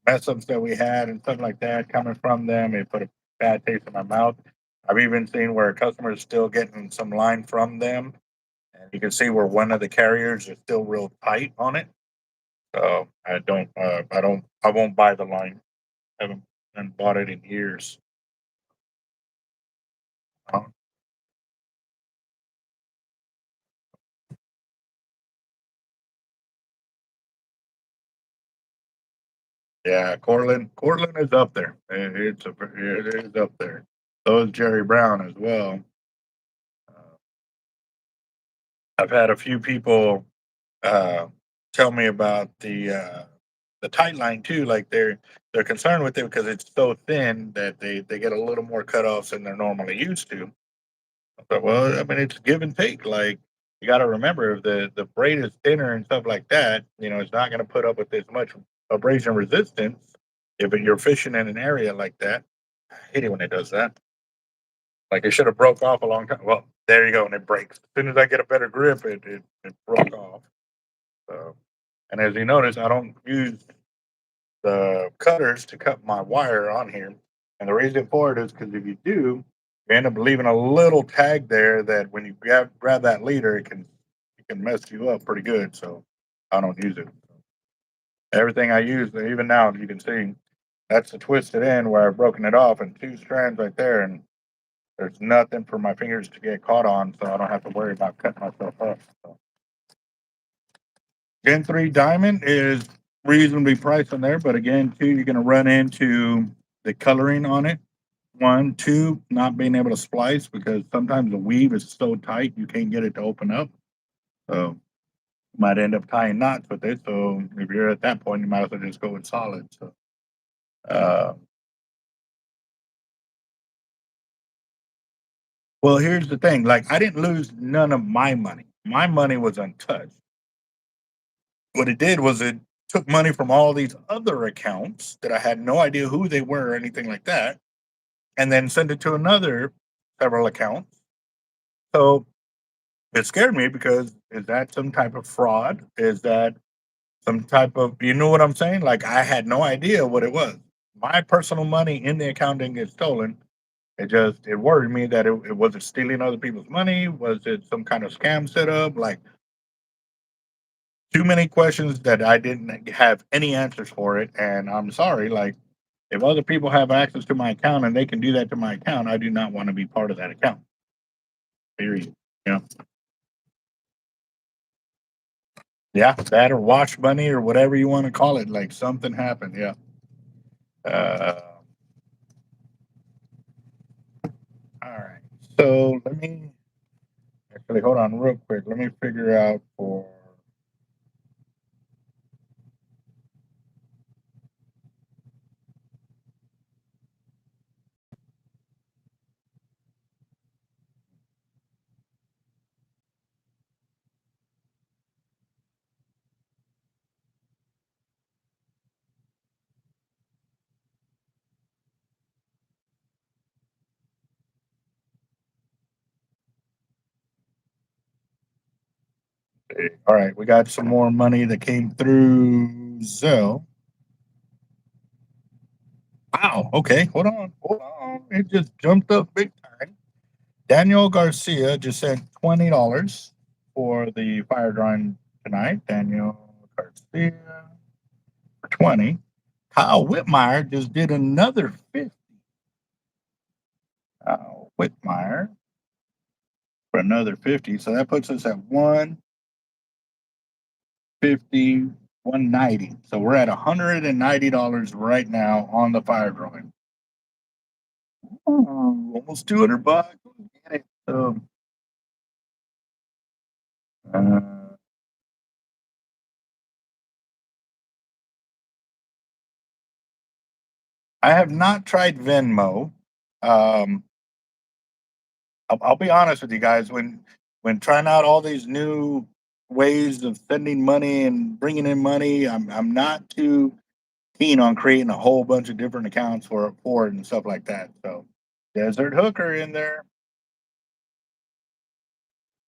mess ups that we had and stuff like that coming from them, it put a bad taste in my mouth. I've even seen where a customer is still getting some line from them, and you can see where one of the carriers is still real tight on it. So I won't buy the line. I haven't bought it in years. Uh, yeah, Cortland is up there. It is up there. So is Jerry Brown as well. Uh, I've had a few people uh, tell me about the tight line too. Like they're concerned with it because it's so thin that they get a little more cutoffs than they're normally used to. But well, I mean, it's give and take. Like you got to remember, if the braid is thinner and stuff like that, it's not going to put up with as much abrasion resistance if you're fishing in an area like that, I hate it when it does that. Like it should have broke off a long time. Well, there you go, and it breaks. As soon as I get a better grip, it broke off. So, and as you notice, I don't use the cutters to cut my wire on here. And the reason for it is because if you do, you end up leaving a little tag there that when you grab that leader, it can mess you up pretty good. So I don't use it. Everything I use, even now, you can see that's the twisted end where I've broken it off and two strands right there, and there's nothing for my fingers to get caught on, so I don't have to worry about cutting myself up. So. Gen 3 diamond is reasonably priced on there, but again, too, you're going to run into the coloring on it. One, two, not being able to splice because sometimes the weave is so tight you can't get it to open up. So you might end up tying knots with it. So if you're at that point, you might as well just go with solid. So well, here's the thing. Like I didn't lose none of my money. My money was untouched. What it did was it took money from all these other accounts that I had no idea who they were or anything like that, and then sent it to another several accounts. So it scared me because is that some type of fraud? Is that some type of, you know what I'm saying? Like I had no idea what it was. My personal money in the account didn't get stolen. It worried me that it was it stealing other people's money? Was it some kind of scam setup? Like too many questions that I didn't have any answers for it. And I'm sorry, like if other people have access to my account and they can do that to my account, I do not want to be part of that account. Period. Yeah. Yeah, that or wash money or whatever you want to call it. Like something happened. Yeah. Uh, all right. So let me actually hold on real quick. Let me figure out for. All right, we got some more money that came through Zelle. Wow. Okay, hold on. Hold on. It just jumped up big time. Daniel Garcia just sent $20 for the fire drawing tonight. Daniel Garcia for 20. Kyle Whitmire just did another 50. Kyle Whitmire for another 50. So that puts us at 150, 190. So we're at $190 right now on the fire drawing. Ooh, almost $200. Get it. So, uh, I have not tried Venmo. Um, I'll be honest with you guys. When trying out all these new ways of sending money and bringing in money, I'm not too keen on creating a whole bunch of different accounts for it and stuff like that. So, Desert Hooker in there,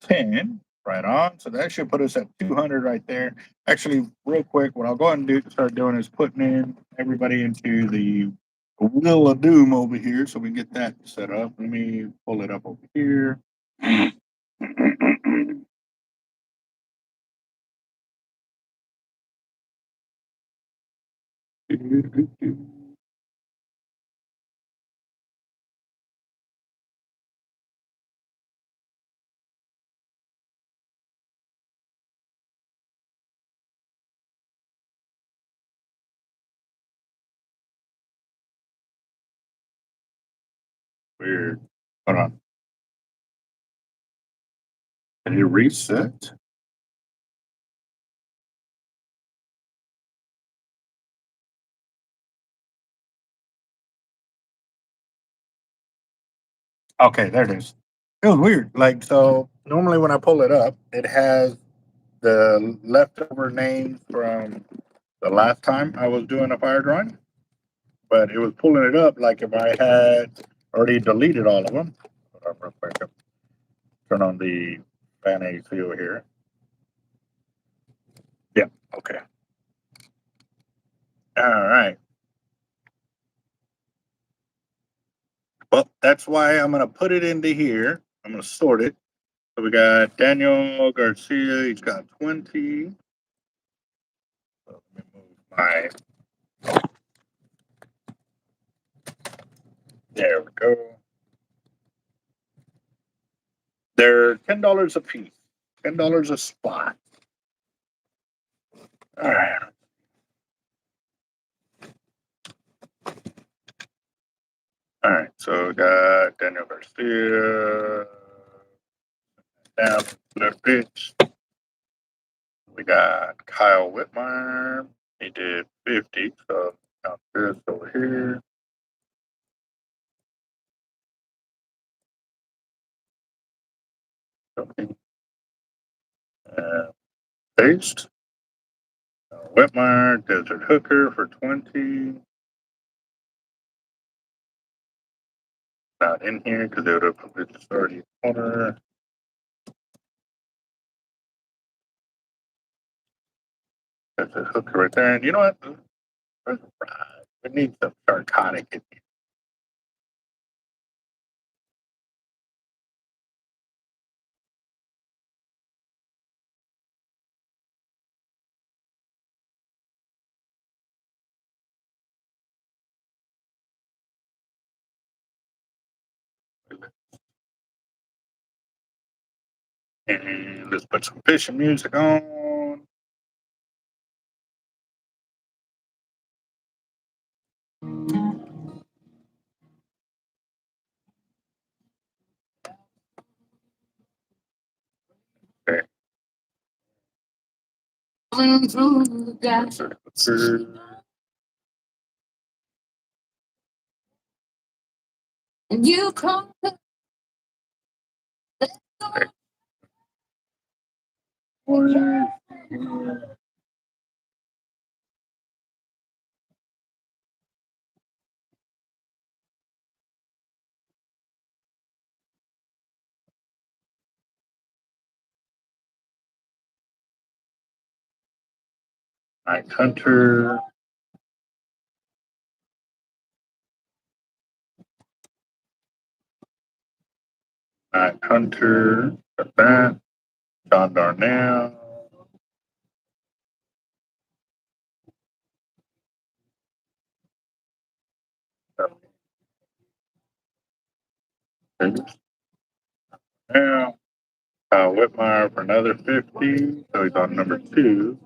10, right on. So that should put us at 200 right there. Actually, real quick, what I'll go ahead and start doing is putting in everybody into the Wheel of Doom over here so we can get that set up. Let me pull it up over here. Weird. Hold on. Can you reset? Okay, there it is. It was weird. Like, so normally when I pull it up, it has the leftover names from the last time I was doing a fire drawing. but it was pulling it up like if I had already deleted all of them. Hold on real quick. Turn on the fan AC over here. Yeah, okay. All right. Well, that's why I'm going to put it into here. I'm going to sort it. So we got Daniel Garcia. He's got 20. So let me move my. There we go. They're $10 a piece. $10 a spot. All right. All right. So we got Daniel Garcia. Down the pitch. We got Kyle Whitmire. He did 50. So count this over here. Okay. Paste. Whitmire, Desert Hooker for 20. Not in here because they would have put it already corner. Desert Hooker right there. And you know what? We need some Sharkotic in here. And let's put some fishing music on. Okay. And you come. Night Hunter. Night Hunter. Got that. John Darnell. Now, Whitmire for another 50. So he's on number 2.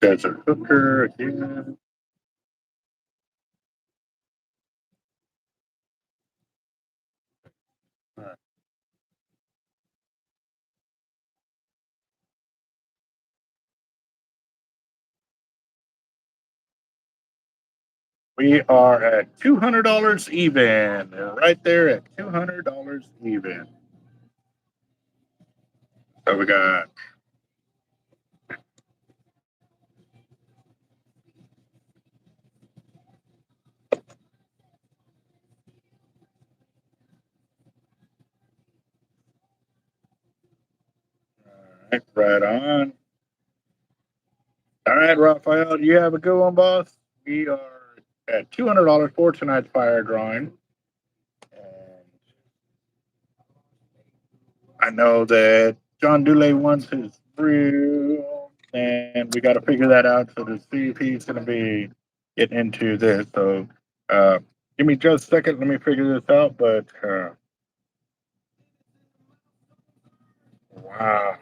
Desert Hooker again. We are at $200 even. Right there at $200 even. So we got right on. All right, Raphael, you have a good one, boss. We are at $200 for tonight's fire drawing. And I know that John Dule wants his brew, and we got to figure that out. So to see if he's going to be getting into this. So give me just a second. Let me figure this out. But wow.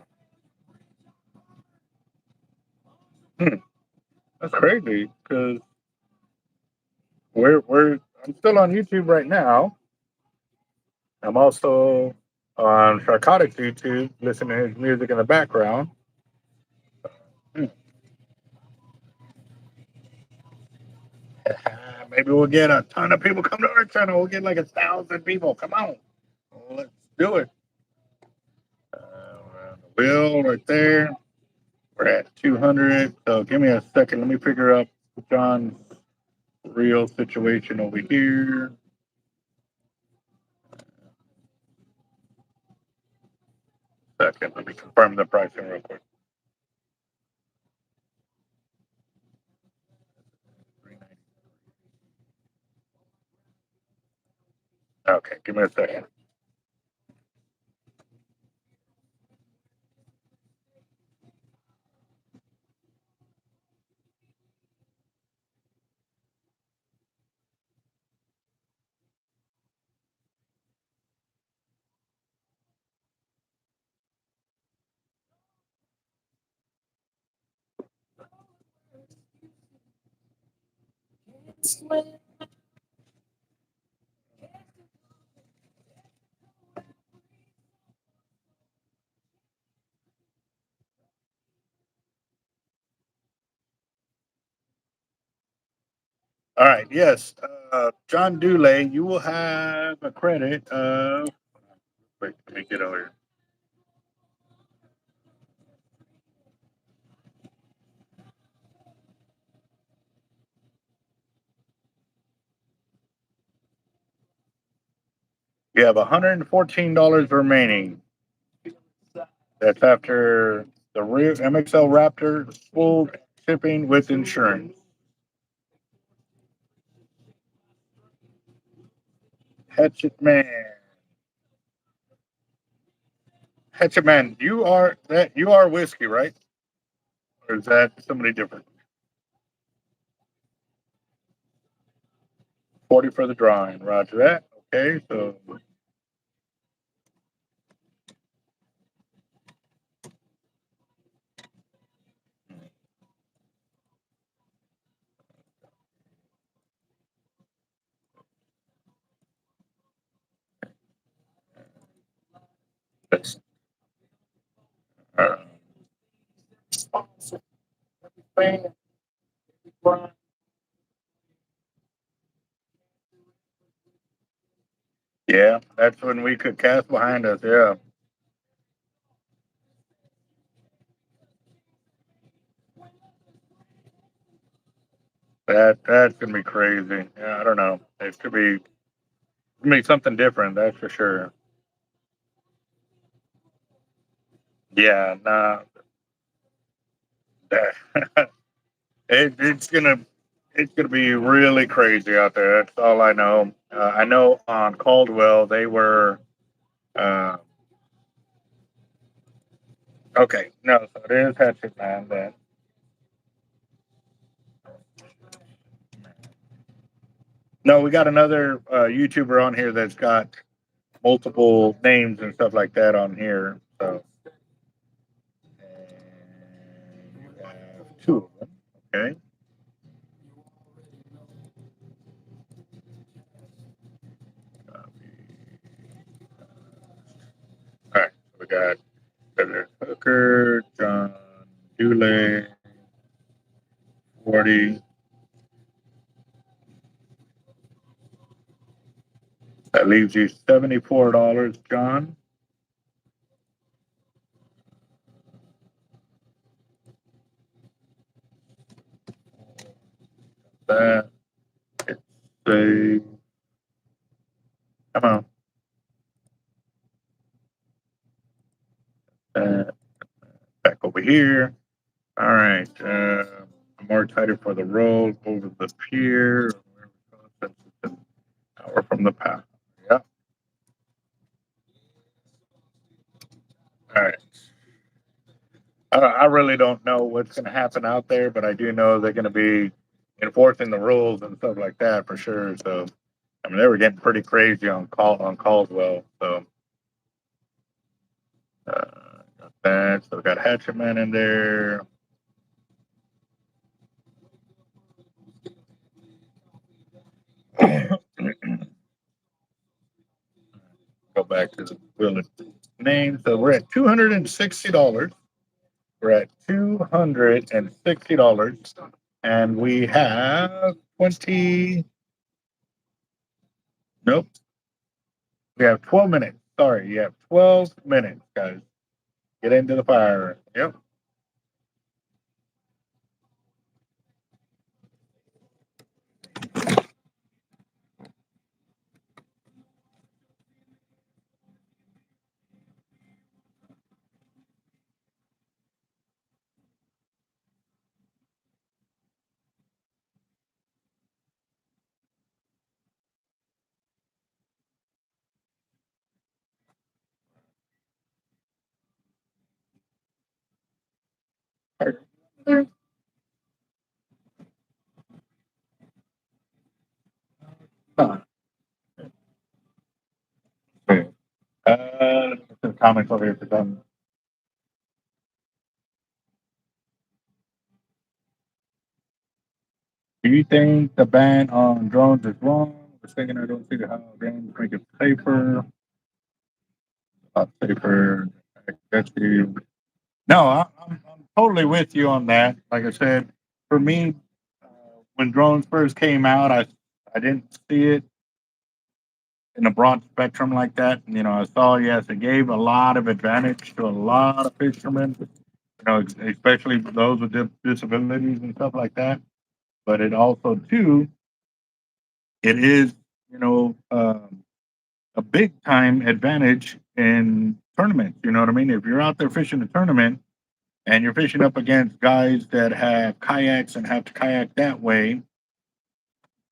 That's crazy because I'm still on YouTube right now. I'm also on Sharkotic's YouTube, listening to his music in the background. Maybe we'll get a ton of people come to our channel. We'll get like 1,000 people. Come on. Let's do it. We're on the wheel right there. We're at 200. So give me a second. Let me figure out John's real situation over here. Second. Let me confirm the pricing real quick. Okay, give me a second. All right, yes. John Dulay, you will have a credit of. Wait, let me get over here. You have $114 remaining. That's after the rear MXL Raptor full shipping with insurance. Hatchet Man. Hatchet Man, you are whiskey, right? Or is that somebody different? 40 for the drawing. Roger that. Okay, so that's yeah, that's when we could cast behind us. Yeah, that's gonna be crazy. Yeah, I don't know. It could be something different. That's for sure. Yeah, nah. It's gonna be really crazy out there. That's all I know. I know on Caldwell they were. Uh, okay, no, so it is Hatchet Man then. No, we got another YouTuber on here that's got multiple names and stuff like that on here. So and you have two of them. Okay. All right. So we got Predator Hooker, John Dule, 40. That leaves you $74, John. That it's a come on. Back over here. All right. More tighter for the road over the pier. Since it's an hour from the path. Yeah. All right. I really don't know what's going to happen out there, but I do know they're going to be enforcing the rules and stuff like that for sure. So, I mean, they were getting pretty crazy on Caldwell. So, got that. So we got Hatchet Man in there. Go back to the village name. So we're at $260. We're at $260, and we have 20. Nope. We have 12 minutes. Sorry, you have 12 minutes, guys. Get into the fire. Yep. Some comments over here for them. Do you think the ban on drones is wrong? I was thinking I don't see how drones make it safer. Safer. That's you. No, I'm totally with you on that. Like I said, for me, when drones first came out, I didn't see it in a broad spectrum like that. You know, I saw, yes, it gave a lot of advantage to a lot of fishermen, you know, especially those with disabilities and stuff like that. But it also, too, it is, you know, a big time advantage in tournaments. You know what I mean? If you're out there fishing a tournament and you're fishing up against guys that have kayaks and have to kayak that way,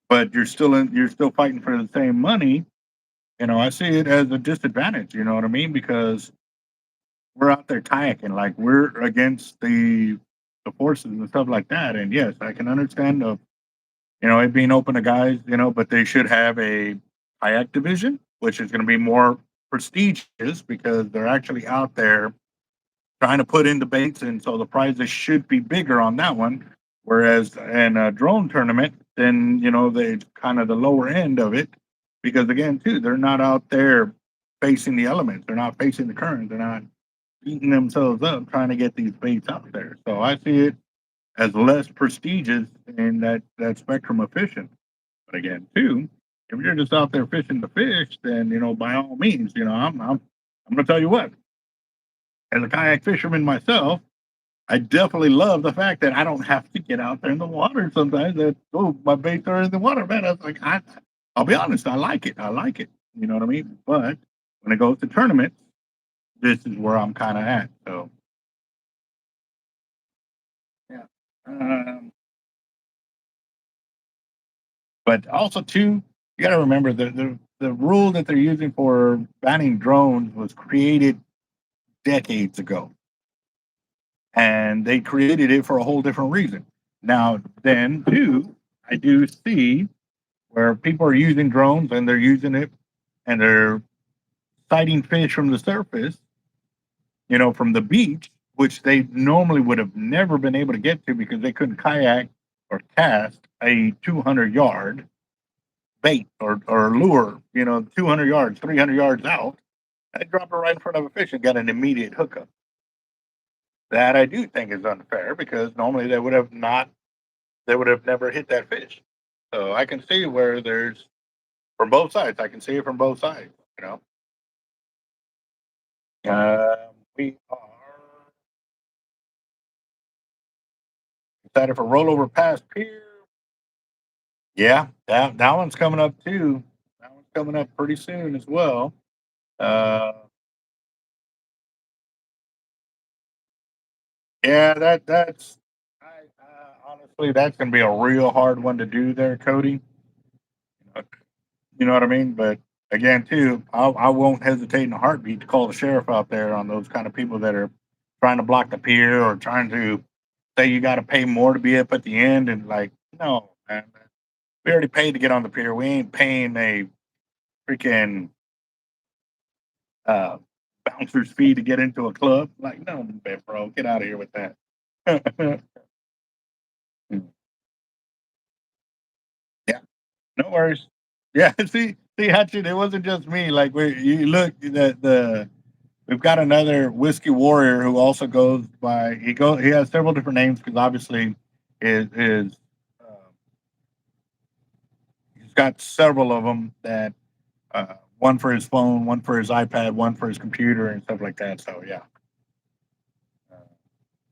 but you're still fighting for the same money. You know, I see it as a disadvantage. You know what I mean? Because we're out there kayaking, like we're against the forces and stuff like that. And yes, I can understand the, you know, it being open to guys, you know, but they should have a kayak division, which is going to be more prestigious because they're actually out there trying to put in the baits, and so the prizes should be bigger on that one. Whereas in a drone tournament, then you know they kind of the lower end of it, because again, too, they're not out there facing the elements, they're not facing the current, they're not beating themselves up trying to get these baits out there. So I see it as less prestigious in that spectrum of fishing. But again, too, if you're just out there fishing the fish, then you know by all means, you know I'm gonna tell you what, as a kayak fisherman myself, I definitely love the fact that I don't have to get out there in the water sometimes. That oh, my baits are in the water, man. I was like, I'll be honest, I like it. I like it. You know what I mean? But when it goes to tournaments, this is where I'm kind of at. So yeah. But also too, you got to remember the rule that they're using for banning drones was created decades ago, and they created it for a whole different reason. Now, then, too, I do see where people are using drones and they're using it and they're sighting fish from the surface, you know, from the beach, which they normally would have never been able to get to because they couldn't kayak or cast a 200-yard bait or lure, you know, 200 yards, 300 yards out. I drop it right in front of a fish and got an immediate hookup. That I do think is unfair because normally they would have never hit that fish. So I can see where there's from both sides. I can see it from both sides. You know, we are excited for rollover past Pier. Yeah, that one's coming up too. That one's coming up pretty soon as well. Uh, yeah, that's honestly that's going to be a real hard one to do there, Cody. You know what I mean? But again, too, I won't hesitate in a heartbeat to call the sheriff out there on those kind of people that are trying to block the pier or trying to say you got to pay more to be up at the end. And like, no, man, we already paid to get on the pier. We ain't paying a freaking uh, bouncer's fee to get into a club. Like, no, man, bro, get out of here with that. Yeah, no worries. Yeah, see, Hatchet, it wasn't just me. Like, you look the we've got another whiskey warrior who also goes by he has several different names because obviously his he's got several of them that one for his phone, one for his iPad, one for his computer, and stuff like that. So yeah.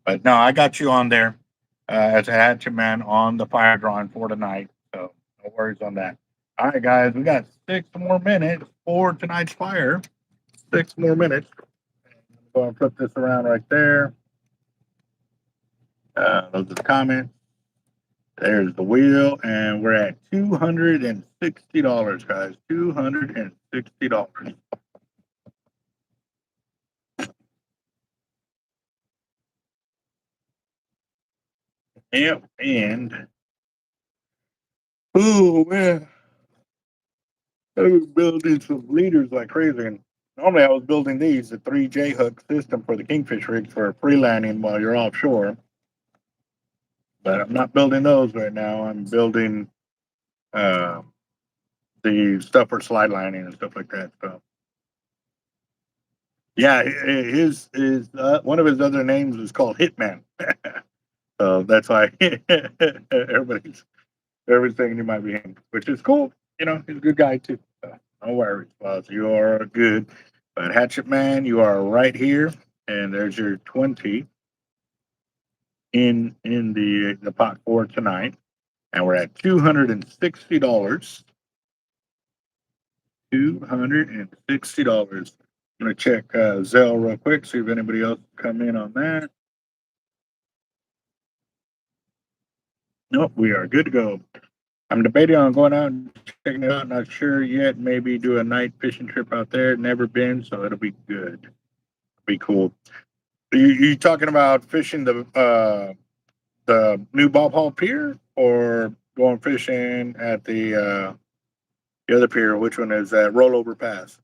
But no, I got you on there as a hatchet man on the fire drawing for tonight. So no worries on that. All right, guys, we got 6 more minutes for tonight's fire. 6 more minutes. Go and flip this around right there. Those are the comments. There's the wheel, and we're at $260, guys. $260. Yep, and oh man, I was building some leaders like crazy. And normally, I was building these, the 3J hook system for the Kingfish rigs for free landing while you're offshore. But I'm not building those right now. I'm building the stuff for slide lining and stuff like that. So yeah, his one of his other names is called Hitman. So that's why everything he might be in, which is cool. You know, he's a good guy too. So no worries, boss. You are good. But Hatchet Man, you are right here, and there's your 20 in the pot for tonight, and we're at $260. $260. I'm gonna check Zelle real quick, see if anybody else come in on that. Nope, we are good to go. I'm debating on going out and checking it out. Not sure yet. Maybe do a night fishing trip out there. Never been, so it'll be good. Be cool. You talking about fishing the new Bob Hall Pier, or going fishing at the other pier? Which one is that? Rollover Pass.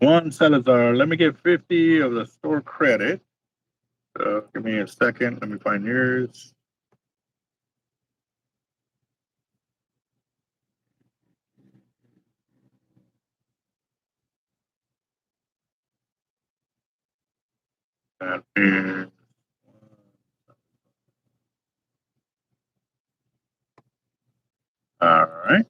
Juan Salazar, let me get 50 of the store credit. So give me a second. Let me find yours. That is all right.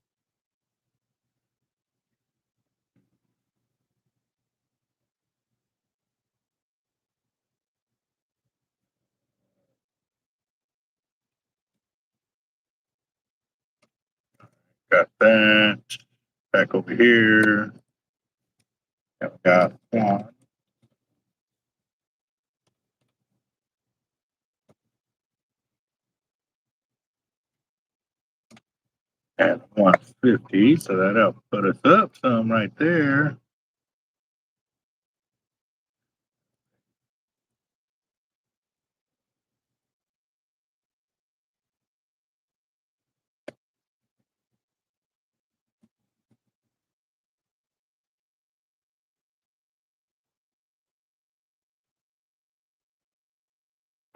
Got that. Back over here. Got one. And 150. So that'll put us up some right there.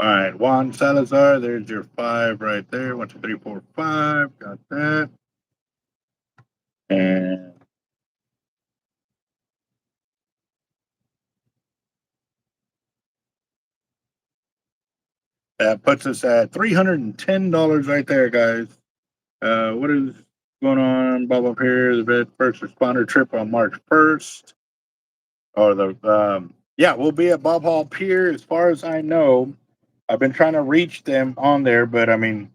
All right, Juan Salazar, there's your 5 right there. 1, 2, 3, 4, 5. Got that. And that puts us at $310 right there, guys. What is going on? Bob up here, the vet first responder trip on March 1st. Or yeah, we'll be at Bob Hall Pier. As far as I know, I've been trying to reach them on there, but I mean,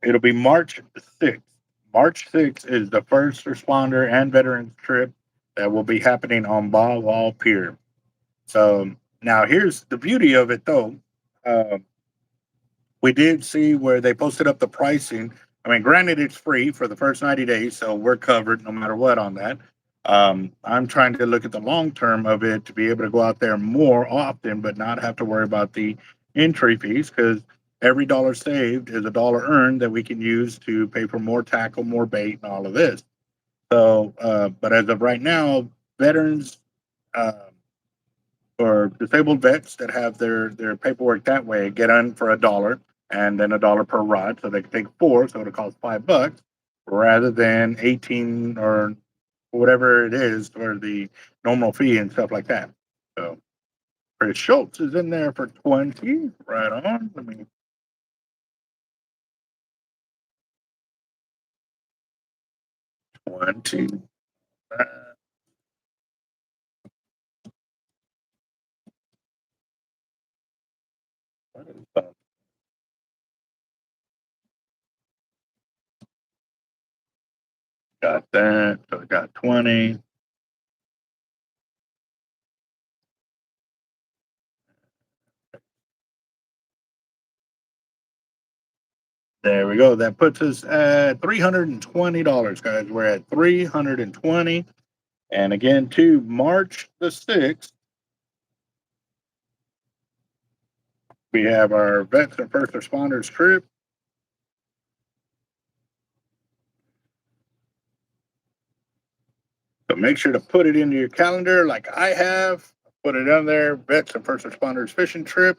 it'll be March 6th. March 6th is the first responder and veterans trip that will be happening on Bob Hall Pier. So now here's the beauty of it, though. We did see where they posted up the pricing. I mean, granted, it's free for the first 90 days, so we're covered no matter what on that. I'm trying to look at the long term of it to be able to go out there more often, but not have to worry about the entry fees, because every dollar saved is a dollar earned that we can use to pay for more tackle, more bait, and all of this. So, but as of right now, veterans or disabled vets that have their paperwork that way get on for $1 and then $1 per rod, so they can take 4, so it'll cost $5 rather than 18 or whatever it is for the normal fee and stuff like that. So Chris Schultz is in there for 20. Right on. Let me. One, two. Got that. So I got 20. There we go. That puts us at $320, guys. We're at 320. And again, to March the 6th, we have our vets and first responders trip. So make sure to put it into your calendar like I have. Put it on there, vets and first responders fishing trip.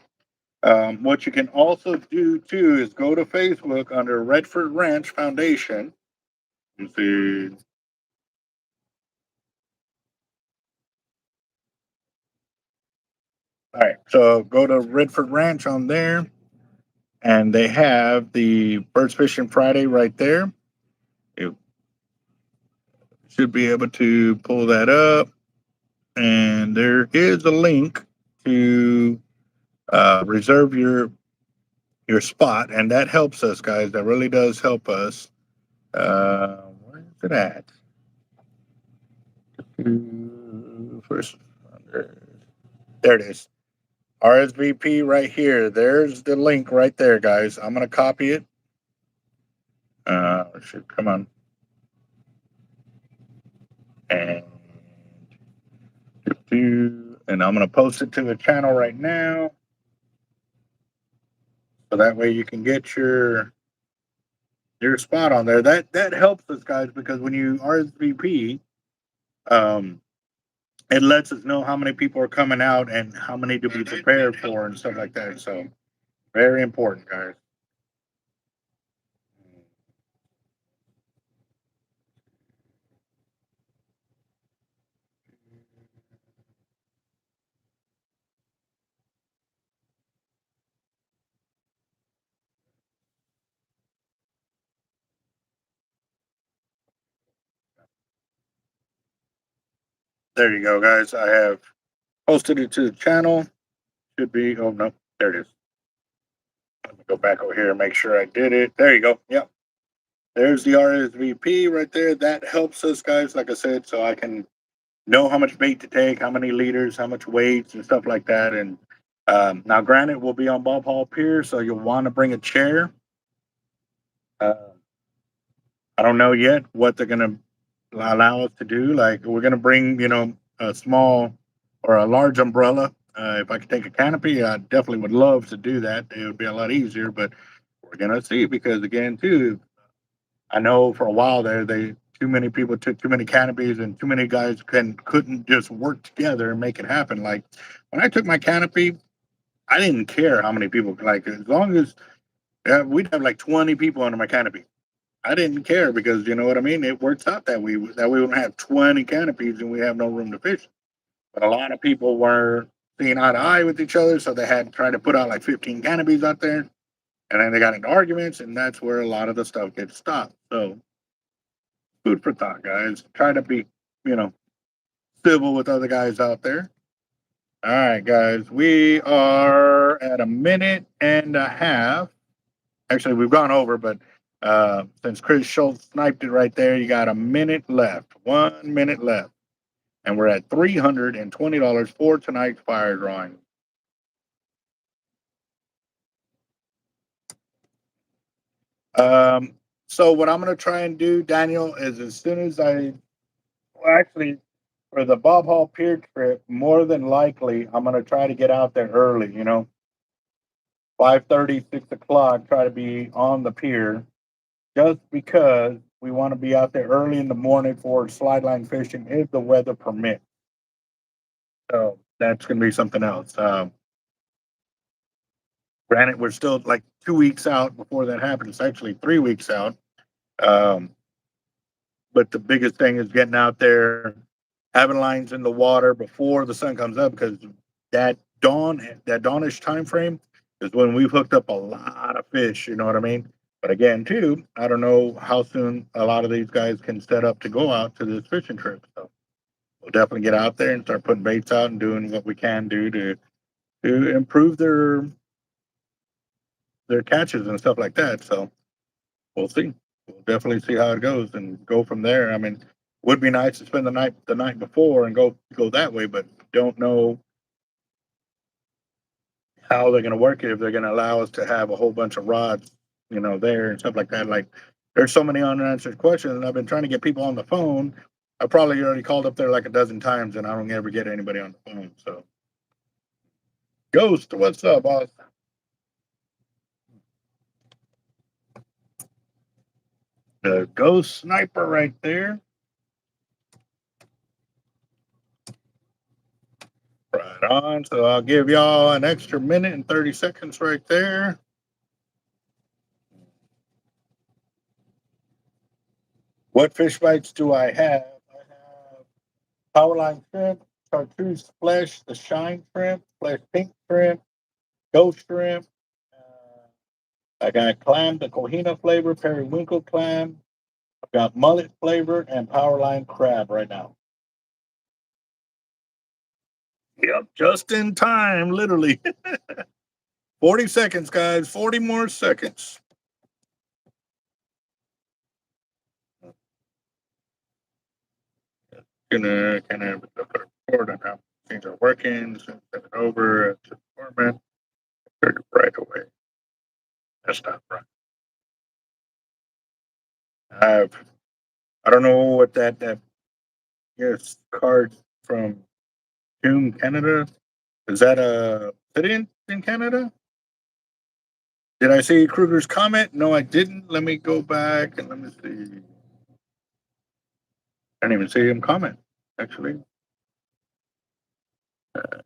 What you can also do too is go to Facebook under Redford Ranch Foundation. You see. All right, so go to Redford Ranch on there, and they have the Birds Fishing Friday right there. You should be able to pull that up, and there is a link to reserve your spot, and that helps us, guys. That really does help us. Where is it at? First, there it is. RSVP right here. There's the link right there, guys. I'm gonna copy it. Come on. And I'm gonna post it to the channel right now. So that way you can get your spot on there. That helps us, guys, because when you RSVP, it lets us know how many people are coming out and how many to be prepared for and stuff like that. So very important, guys. There you go, guys. I have posted it to the channel. Should be, oh no, there it is. Let me go back over here and make sure I did it. There you go. Yep. There's the RSVP right there. That helps us, guys, like I said, so I can know how much bait to take, how many liters, how much weights and stuff like that. And now, granted, we'll be on Bob Hall Pier, so you'll want to bring a chair. I don't know yet what they're going to allow us to do. Like, we're going to bring, a small or a large umbrella. If I could take a canopy, I definitely would love to do that. It would be a lot easier, but we're going to see because, again, too, I know for a while there, too many people took too many canopies and too many guys couldn't just work together and make it happen. Like, when I took my canopy, I didn't care how many people, like, as long as we'd have like 20 people under my canopy. I didn't care because you know what I mean. It works out that we wouldn't have 20 canopies and we have no room to fish. But a lot of people were seeing eye to eye with each other, so they had tried to put out like 15 canopies out there, and then they got into arguments, and that's where a lot of the stuff gets stopped. So, food for thought, guys. Try to be, you know, civil with other guys out there. All right, guys, we are at a minute and a half. Actually, we've gone over, but since Chris Schultz sniped it right there, you got a minute left. 1 minute left. And we're at $320 for tonight's fire drawing. So what I'm going to try and do, Daniel, is as soon as actually, for the Bob Hall Pier trip, more than likely, I'm going to try to get out there early, 5:30, 6 o'clock, try to be on the pier just because we want to be out there early in the morning for slide line fishing if the weather permits. So that's going to be something else. Granted, we're still like 2 weeks out before that happens. It's actually 3 weeks out. Um, but the biggest thing is getting out there, having lines in the water before the sun comes up because that dawnish time frame is when we've hooked up a lot of fish. You know what I mean? But again, too, I don't know how soon a lot of these guys can set up to go out to this fishing trip. So we'll definitely get out there and start putting baits out and doing what we can do to improve their catches and stuff like that. So we'll see. We'll definitely see how it goes and go from there. I mean, would be nice to spend the night before and go that way, but don't know how they're going to work it, if they're going to allow us to have a whole bunch of rods, there and stuff like that. Like, there's so many unanswered questions, and I've been trying to get people on the phone. I probably already called up there like a dozen times, and I don't ever get anybody on the phone. So, Ghost, what's up, boss? The Ghost Sniper right there. Right on. So I'll give y'all an extra minute and 30 seconds right there. What fish bites do I have? I have Powerline shrimp, chartreuse flesh, the shine shrimp, flesh pink shrimp, ghost shrimp. I got clam, the Cohina flavor, periwinkle clam. I've got mullet flavor and Powerline crab right now. Yep, just in time, literally. 40 seconds, guys. 40 more seconds. Gonna kind of put a report on how things are working, send it over to the format. Right away. That's not right. I don't know what that yes card from June, Canada. Is that a city in Canada? Did I see Kruger's comment? No, I didn't. Let me go back and let me see. I didn't even see him comment, actually.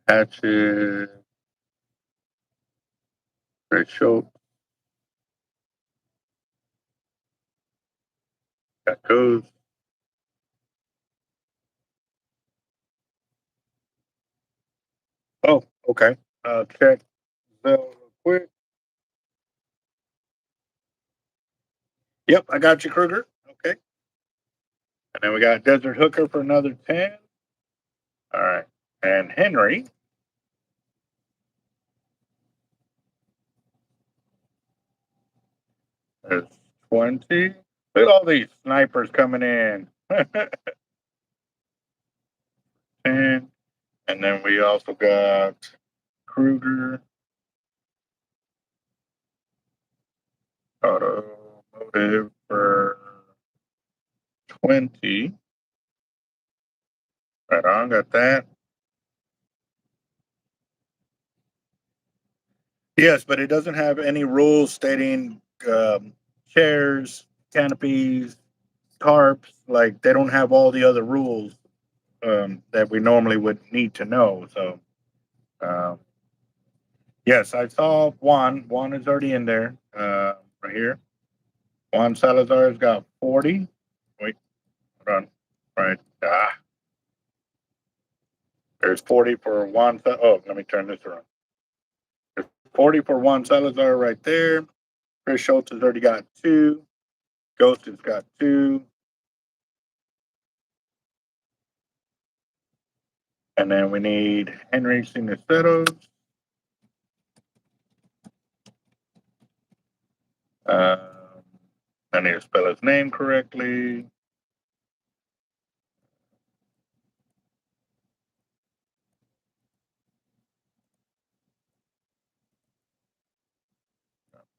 Hatchet, Great Show, got goes. Oh, okay. Check Zell real quick. Yep, I got you, Kruger. Okay. And then we got Desert Hooker for another 10. All right. And Henry is 20. Look at all these snipers coming in. 10. And then we also got Kruger, automotive for 20. Right on, got that. Yes, but it doesn't have any rules stating chairs, canopies, tarps. Like, they don't have all the other rules that we normally would need to know. So, um, yes, I saw Juan. Juan is already in there, right here. Juan Salazar's got 40. Wait, hold on. Right. There's 40 for Juan. Oh, let me turn this around. There's 40 for Juan Salazar right there. Chris Schultz has already got 2. Ghost has got 2. And then we need Henry Siniceros. I need to spell his name correctly.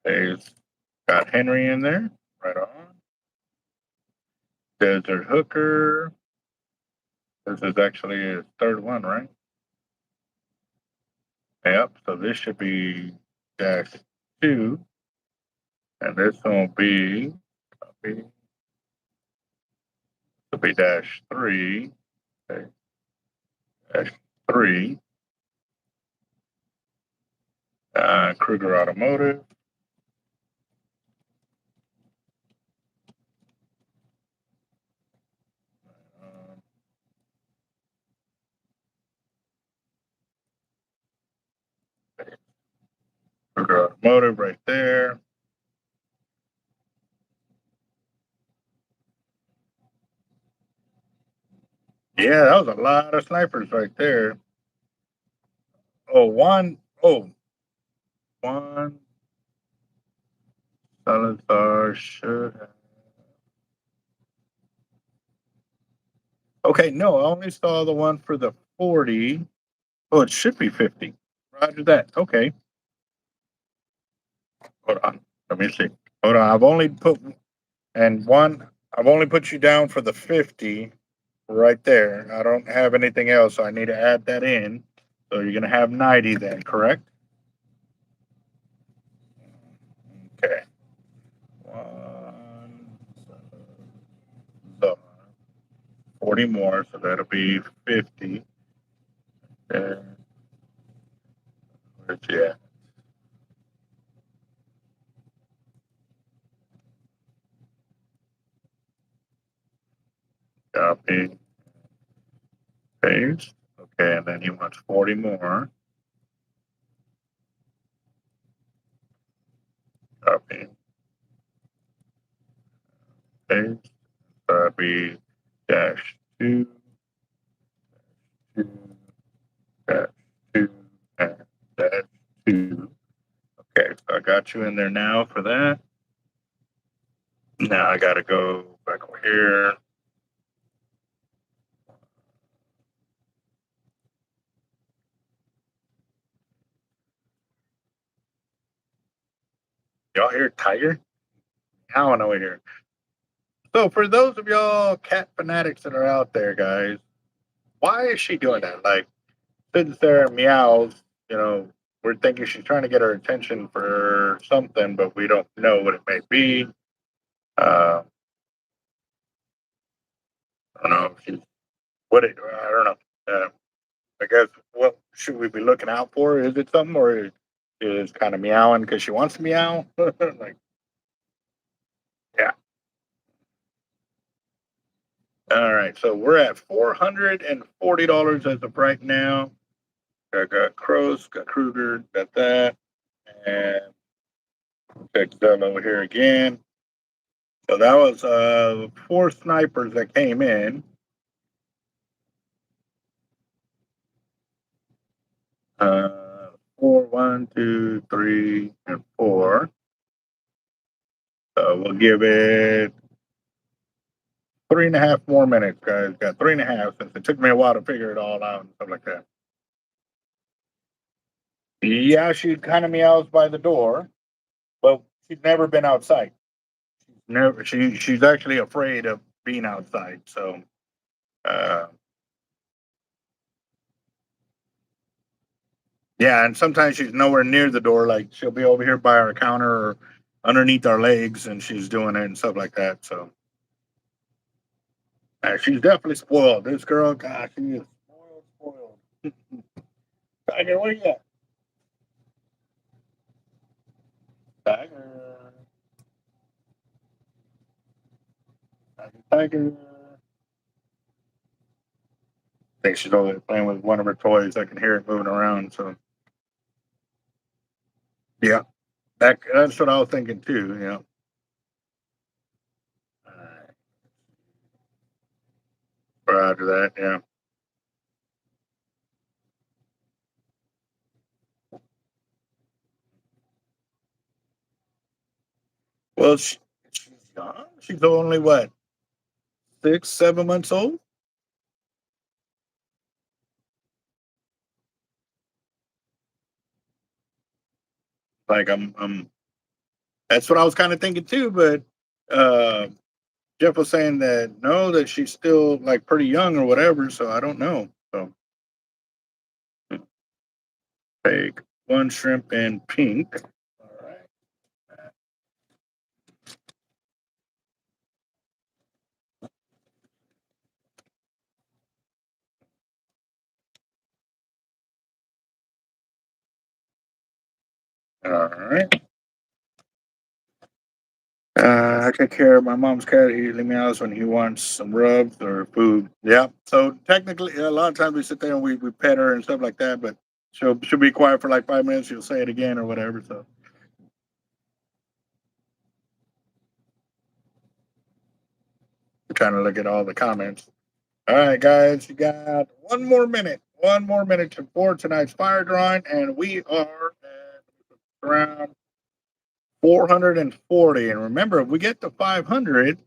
He's got Henry in there. Right on. Desert Hooker. This is actually his third one, right? Yep. So this should be -2. And this will be, -3. Okay. -3. Kruger Automotive. Ruger Automotive right there. Yeah, that was a lot of snipers right there. Oh, one Salazar should have. Okay, no, I only saw the one for the 40. Oh, it should be 50. Roger that. Okay. Hold on. Let me see. Hold on. I've only put you down for the 50 right there. I don't have anything else, so I need to add that in. So you're gonna have 90 then, correct? Okay. One, so 40 more, so that'll be 50. And where's she at? Copy, paste. Okay, and then he wants 40 more. Copy, paste. So that'll be -2, -2, -2, and -2. Okay, so I got you in there now for that. Now I gotta go back over here. Y'all hear Tiger? Howling over here. So for those of y'all cat fanatics that are out there, guys, why is she doing that? Like, sits there and meows, we're thinking she's trying to get our attention for something, but we don't know what it may be. I don't know. I don't know. I guess what should we be looking out for? Is it something, or is kind of meowing because she wants to meow? Like, yeah. All right. So we're at $440 as of right now. I got Crows, got Kruger, got that, and check that over here again. So that was 4 snipers that came in. Four, 1, 2, 3, and 4. So we'll give it 3.5 more minutes, guys. Got 3.5 since it took me a while to figure it all out and stuff like that. Yeah, she kind of meows by the door, but she's never been outside. Never. She's actually afraid of being outside. So, uh, yeah, and sometimes she's nowhere near the door. Like she'll be over here by our counter or underneath our legs, and she's doing it and stuff like that. So, she's definitely spoiled. This girl, gosh, she is spoiled. Tiger, what do you got? Tiger, Tiger. I think she's over there playing with one of her toys. I can hear it moving around. So, yeah, that's what I was thinking too. Yeah. Prior to that, yeah. Well, she's young. She's only what, 6, 7 months old. Like I'm. That's what I was kind of thinking too. But uh, Jeff was saying that no, that she's still like pretty young or whatever. So I don't know. So take 1 shrimp in pink. All right. All right. I take care of my mom's cat. He usually meows when he wants some rubs or food. Yeah. So technically, a lot of times we sit there and we pet her and stuff like that, but she'll be quiet for like 5 minutes. She'll say it again or whatever. So trying to look at all the comments. All right, guys, you got 1 more minute. 1 more minute for tonight's fire drawing, and we are at around 440. And remember, if we get to 500,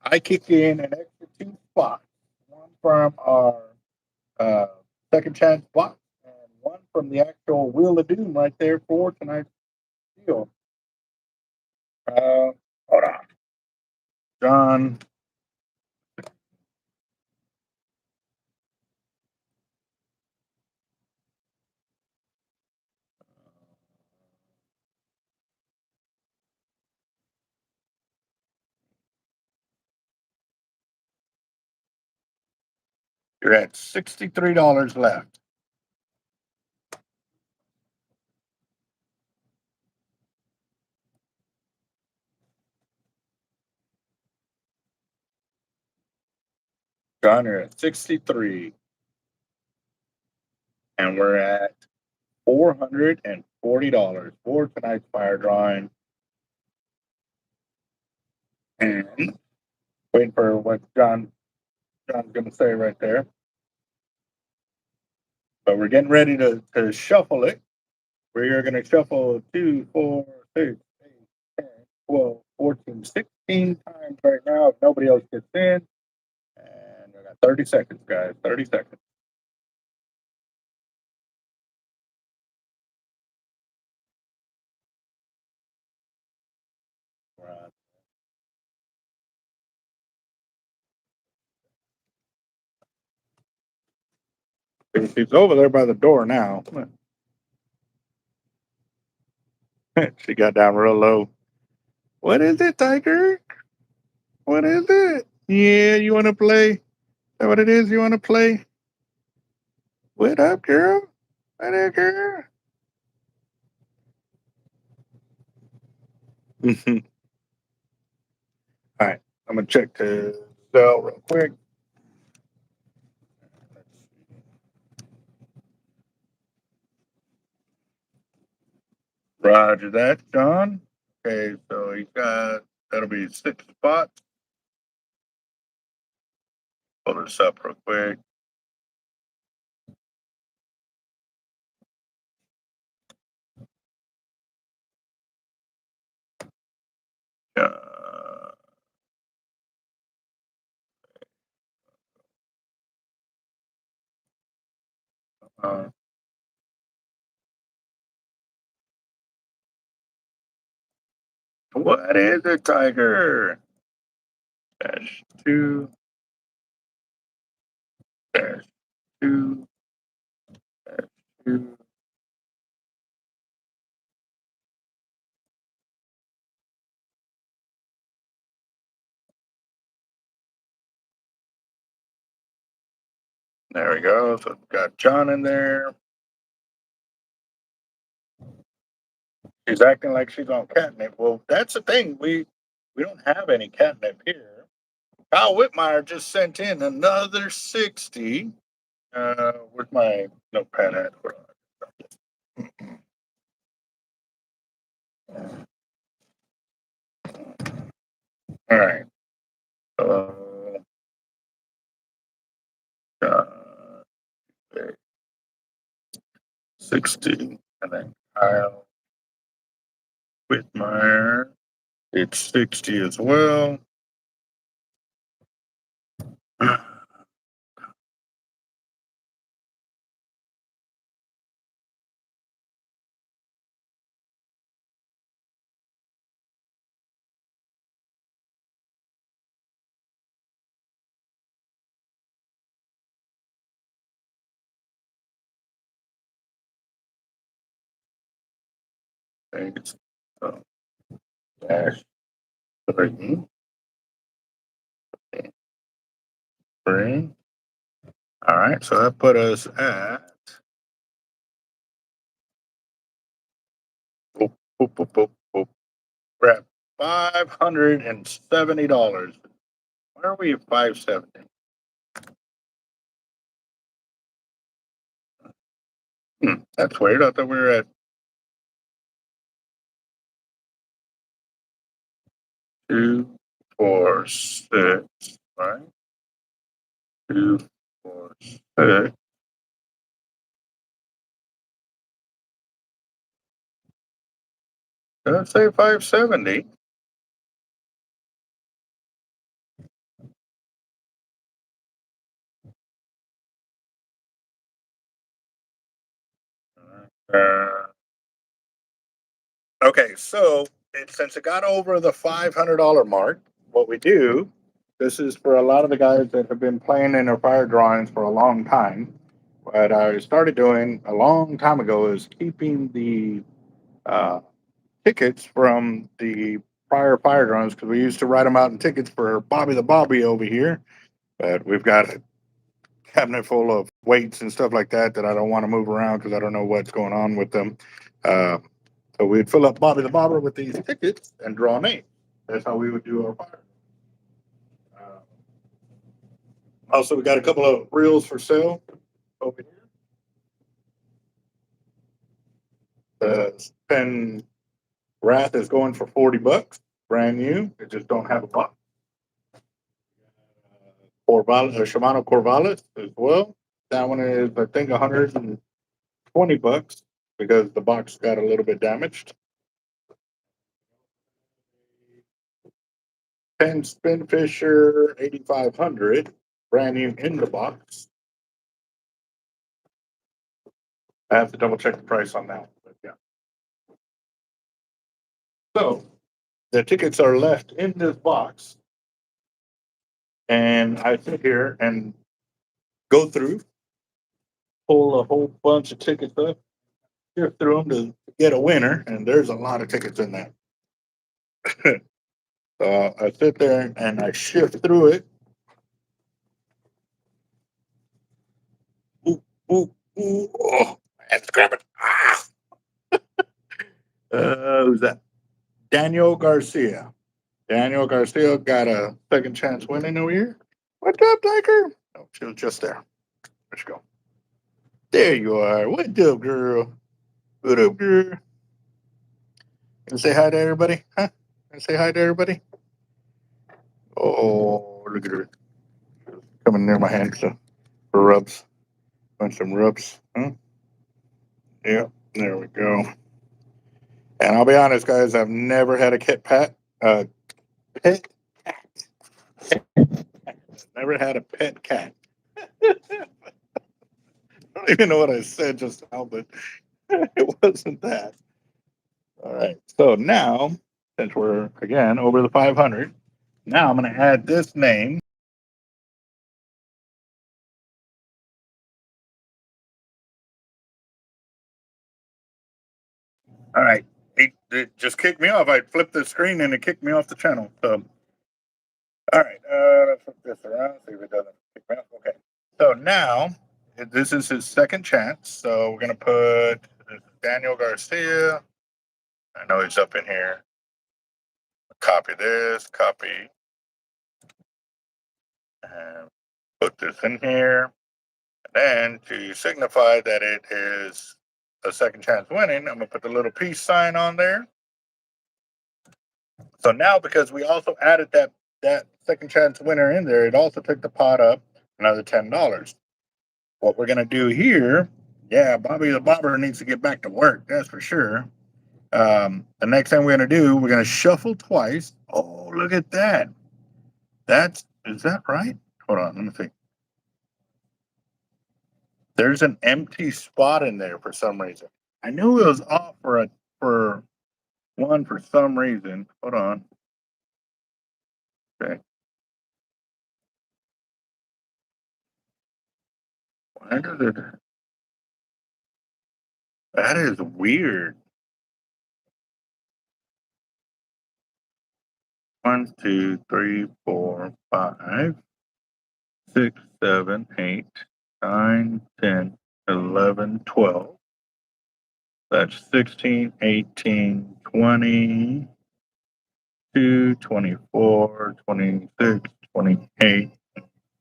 I kick in an extra 2 spots. One from our second chance box, and one from the actual Wheel of Doom right there for tonight's deal. Hold on. John. You're at $63 left. John, you're at 63. And we're at $440 for tonight's fire drawing. And waiting for what John's gonna say right there. But we're getting ready to shuffle it. We're gonna shuffle 2, 4, 6, 8, 10, 12, 14, 16 times right now if nobody else gets in. And we got 30 seconds, guys. 30 seconds. She's over there by the door now. She got down real low. What is it, Tiger? What is it? Yeah, you want to play? Is that what it is? You want to play? What up, girl? What up, girl? All right, I'm gonna check the cell real quick. Roger that, John. Okay, so he got that'll be 6 spots. Pull this up real quick. What is it, Tiger? -2, -2, -2. There we go. So we've got John in there. She's acting like she's on catnip. Well, that's the thing. We don't have any catnip here. Kyle Whitmire just sent in another 60. Where's my notepad at? All right. Uh, 60. And then Kyle Whitmire. It's 60 as well. It's dash 3. 3. All right, so that put us at we're at $570. Why are we at 570? That's weird. I thought we were at 2, 4, 6, Right. 2, 4, 6. Let's say 570. Okay, so since it got over the $500 mark, what we do, this is for a lot of the guys that have been playing in their fire drawings for a long time. What I started doing a long time ago is keeping the uh, tickets from the prior fire drawings because we used to write them out in tickets for Bobby the Bobby over here. But we've got a cabinet full of weights and stuff like that that I don't want to move around because I don't know what's going on with them. Uh, so we'd fill up Bobby the Bobber with these tickets and draw names. That's how we would do our fire. Uh, Also, we got a couple of reels for sale over here. The pen Wrath is going for $40, brand new. They just don't have a box. Corvallis, Shimano Corvallis as well. That one is, I think, $120 because the box got a little bit damaged. Penn Spinfisher 8500, brand new in the box. I have to double check the price on that, but yeah. So the tickets are left in this box, and I sit here and go through, pull a whole bunch of tickets up, sift through them to get a winner, and there's a lot of tickets in there. So I sit there and I shift through it. Ooh, ooh, ooh, oh, I have to grab it. Ah. Who's that? Daniel Garcia. Daniel Garcia got a second chance winning over here. What's up, Tiger? Oh, she was just there. Let's go. There you are. What up, girl? What up, girl? Gonna say hi to everybody? Huh? Gonna say hi to everybody? Oh, look at her. Coming near my hand for rubs. Want some rubs? Huh? Yeah, there we go. And I'll be honest, guys, I've never had a pet cat. Never had a pet cat. I don't even know what I said just now, but it wasn't that. All right. So now, since we're again over the 500, now I'm going to add this name. All right. It just kicked me off. I flipped the screen and it kicked me off the channel. So, all right. Let's flip this around, see if it doesn't kick me off. Okay. So now, this is his second chance. So we're going to put Daniel Garcia. I know he's up in here. Copy this, copy, and put this in here. And then to signify that it is a second chance winning, I'm going to put the little peace sign on there. So now, because we also added that second chance winner in there, it also took the pot up another $10. What we're going to do here, yeah, Bobby the Bobber needs to get back to work, that's for sure. The next thing we're going to do, we're going to shuffle twice. Oh, look at that. Is that right? Hold on, let me see. There's an empty spot in there for some reason. I knew it was off for one for some reason. Hold on. Okay. Why does it? That is weird. 1, 2, 3, 4, 5, 6, 7, 8, 9, 10, 11, 12. That's 16, 18, 20, 24, 26, 28.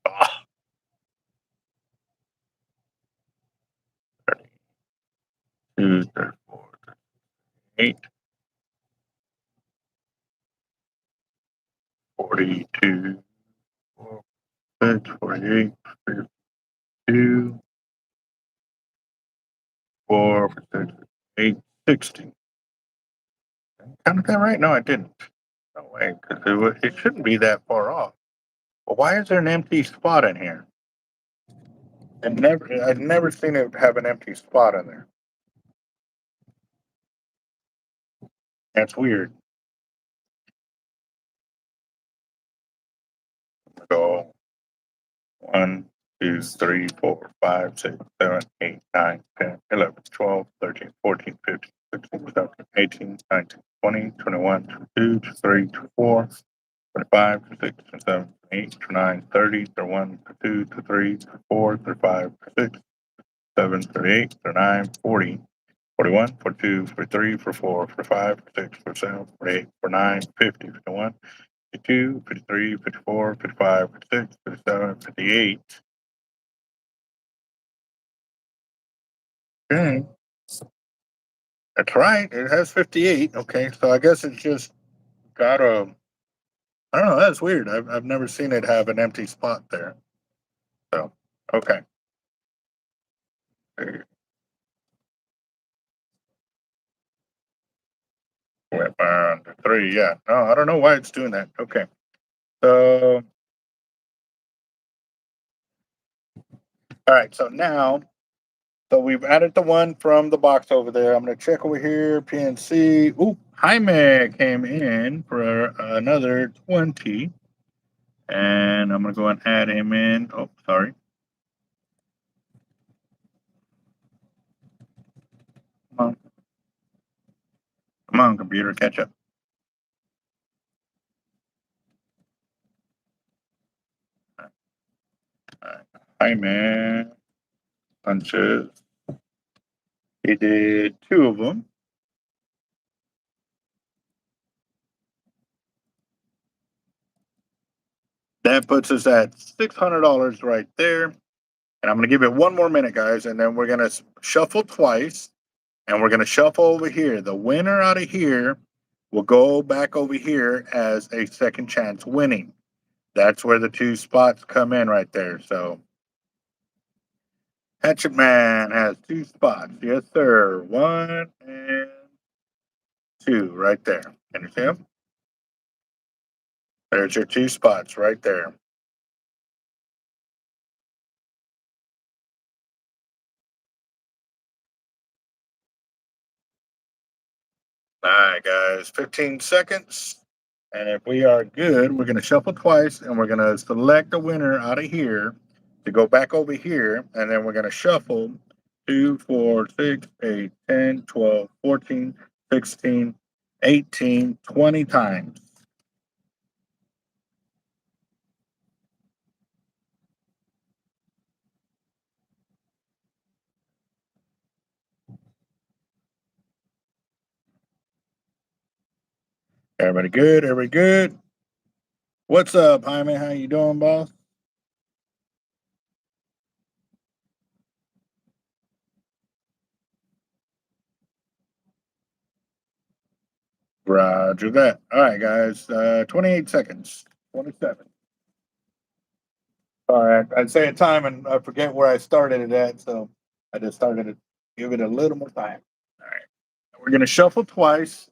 Oh, 32, 34, 38, 42, 46, 48, 52, 4, 46, 8, 60. Counted that right? No, I didn't. No way, because it shouldn't be that far off. But why is there an empty spot in here? I've never seen it have an empty spot in there. That's weird. So 1, 2, 3, 4, 5, 6, 7, 8, 9, 10, 11, 12, 13, 14, 15, 16, 17, 18, 19, 20, 21, 22, 23, 24, 25, 26, 27, 28, 29, 30, 31, 32, 33, 34, 35, 36, 37, 38, 39, 40, 41, 42, 43, 44, 45, 46, 47, 48, 49, 50, 51, 52, 53, 54, 55, 56, 57, 58. Okay. That's right. It has 58. Okay. So I guess it's just got a, I don't know. That's weird. I've never seen it have an empty spot there. So, okay. Went on to 3. Yeah. No, I don't know why it's doing that. Okay. So, all right. So now, so we've added the one from the box over there. I'm going to check over here. PNC. Ooh, Jaime came in for another 20. And I'm going to go and add him in. Oh, sorry. Come on. Come on, computer, catch up. Hi, man. Punches. He did 2 of them. That puts us at $600 right there. And I'm going to give it 1 more minute, guys. And then we're going to shuffle twice. And we're going to shuffle over here. The winner out of here will go back over here as a second chance winning. That's where the 2 spots come in right there. So Hatchet Man has 2 spots. Yes, sir. 1 and 2 right there. Can you see them? There's your 2 spots right there. All right, guys, 15 seconds. And if we are good, we're going to shuffle twice and we're going to select a winner out of here to go back over here. And then we're going to shuffle 2, 4, 6, 8, 10, 12, 14, 16, 18, 20 times. Everybody good? Everybody good? What's up, Jaime? How you doing, boss? Roger that. All right, guys. 28 seconds. 27. All right. I'd say a time and I forget where I started it at, so I just started to give it a little more time. All right. We're gonna shuffle twice.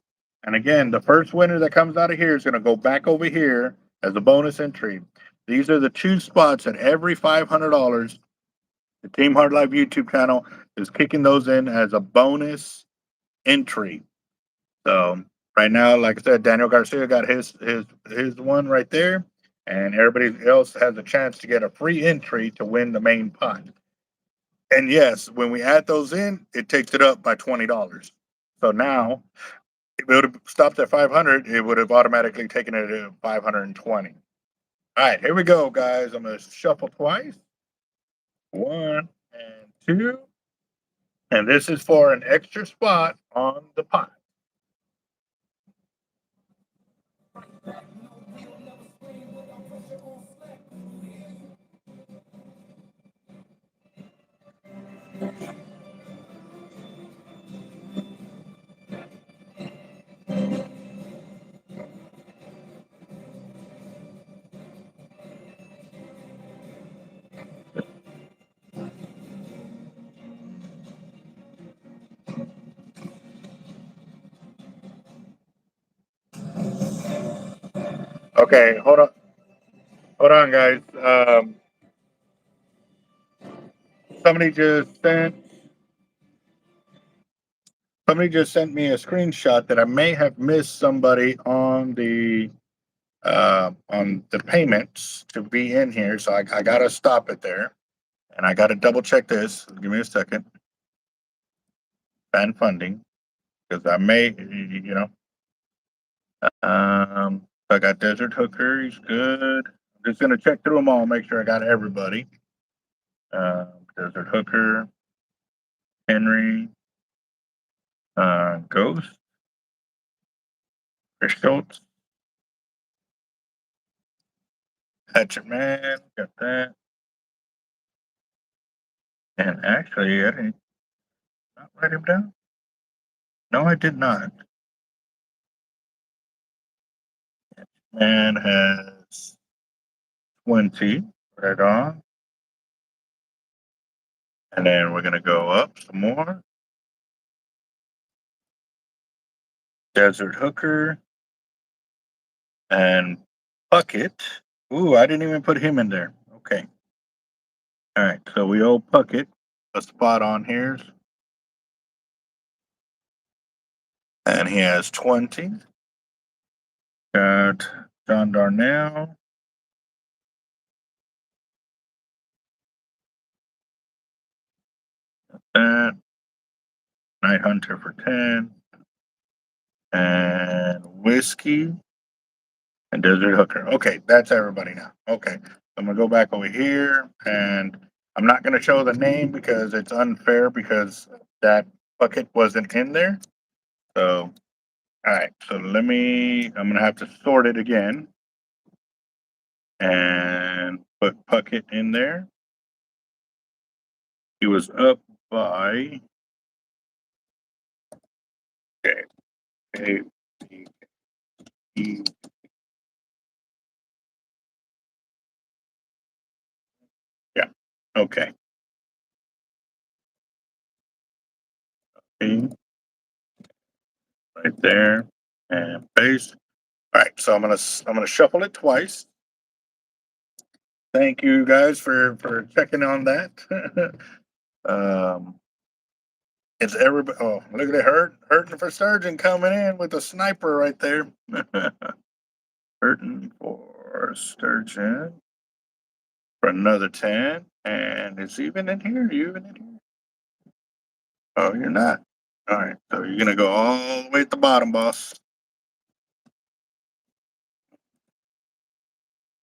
And again, the first winner that comes out of here is gonna go back over here as a bonus entry. These are the 2 spots at every $500. The Team Hard Life YouTube channel is kicking those in as a bonus entry. So right now, like I said, Daniel Garcia got his one right there, and everybody else has a chance to get a free entry to win the main pot. And yes, when we add those in, it takes it up by $20. So now, if it would have stopped at 500, it would have automatically taken it to 520. All right, here we go, guys. I'm gonna shuffle twice. 1 and 2, and this is for an extra spot on the pot. Okay, hold on, guys. Somebody just sent me a screenshot that I may have missed somebody on the payments to be in here, so I gotta stop it there, and I gotta double check this. Give me a second. Fan funding, because I may, I got Desert Hooker. He's good. I'm just gonna check through them all, make sure I got everybody. Desert Hooker, Henry, Ghost, Chris Schultz, Hatchet Man, got that. And actually, I didn't not write him down. No, I did not. Man has 20 right on. And then we're gonna go up some more. Desert Hooker and Puckett. Ooh, I didn't even put him in there. Okay. All right, so we owe Puckett a spot on here. And he has 20. Got John Darnell. That. Night Hunter for 10. And Whiskey. And Desert Hooker. Okay, that's everybody now. Okay. I'm gonna go back over here, and I'm not gonna show the name because it's unfair because that bucket wasn't in there. So, all right. So I'm gonna have to sort it again and put Puckett in there. He was up by yeah. Okay. Right there and paste. All right, so I'm gonna shuffle it twice. Thank you guys for checking on that. It's everybody. Oh, look at it, hurting for Surgeon coming in with a sniper right there. Hurting for Sturgeon for another 10, and it's even in here. You even in here? Oh, you're not. All right, so you're gonna go all the way at the bottom, boss.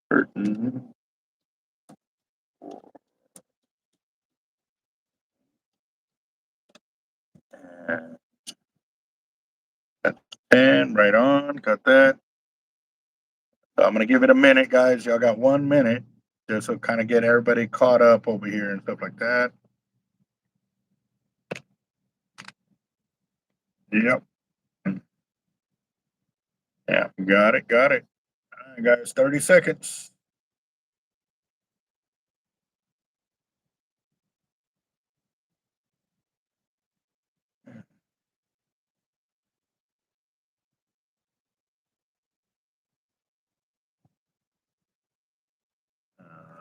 Hurting. Got 10 right on. Got that. So I'm gonna give it a minute, guys. Y'all got 1 minute just to kind of get everybody caught up over here and stuff like that. Yep. Yeah, got it. All right, guys, 30 seconds.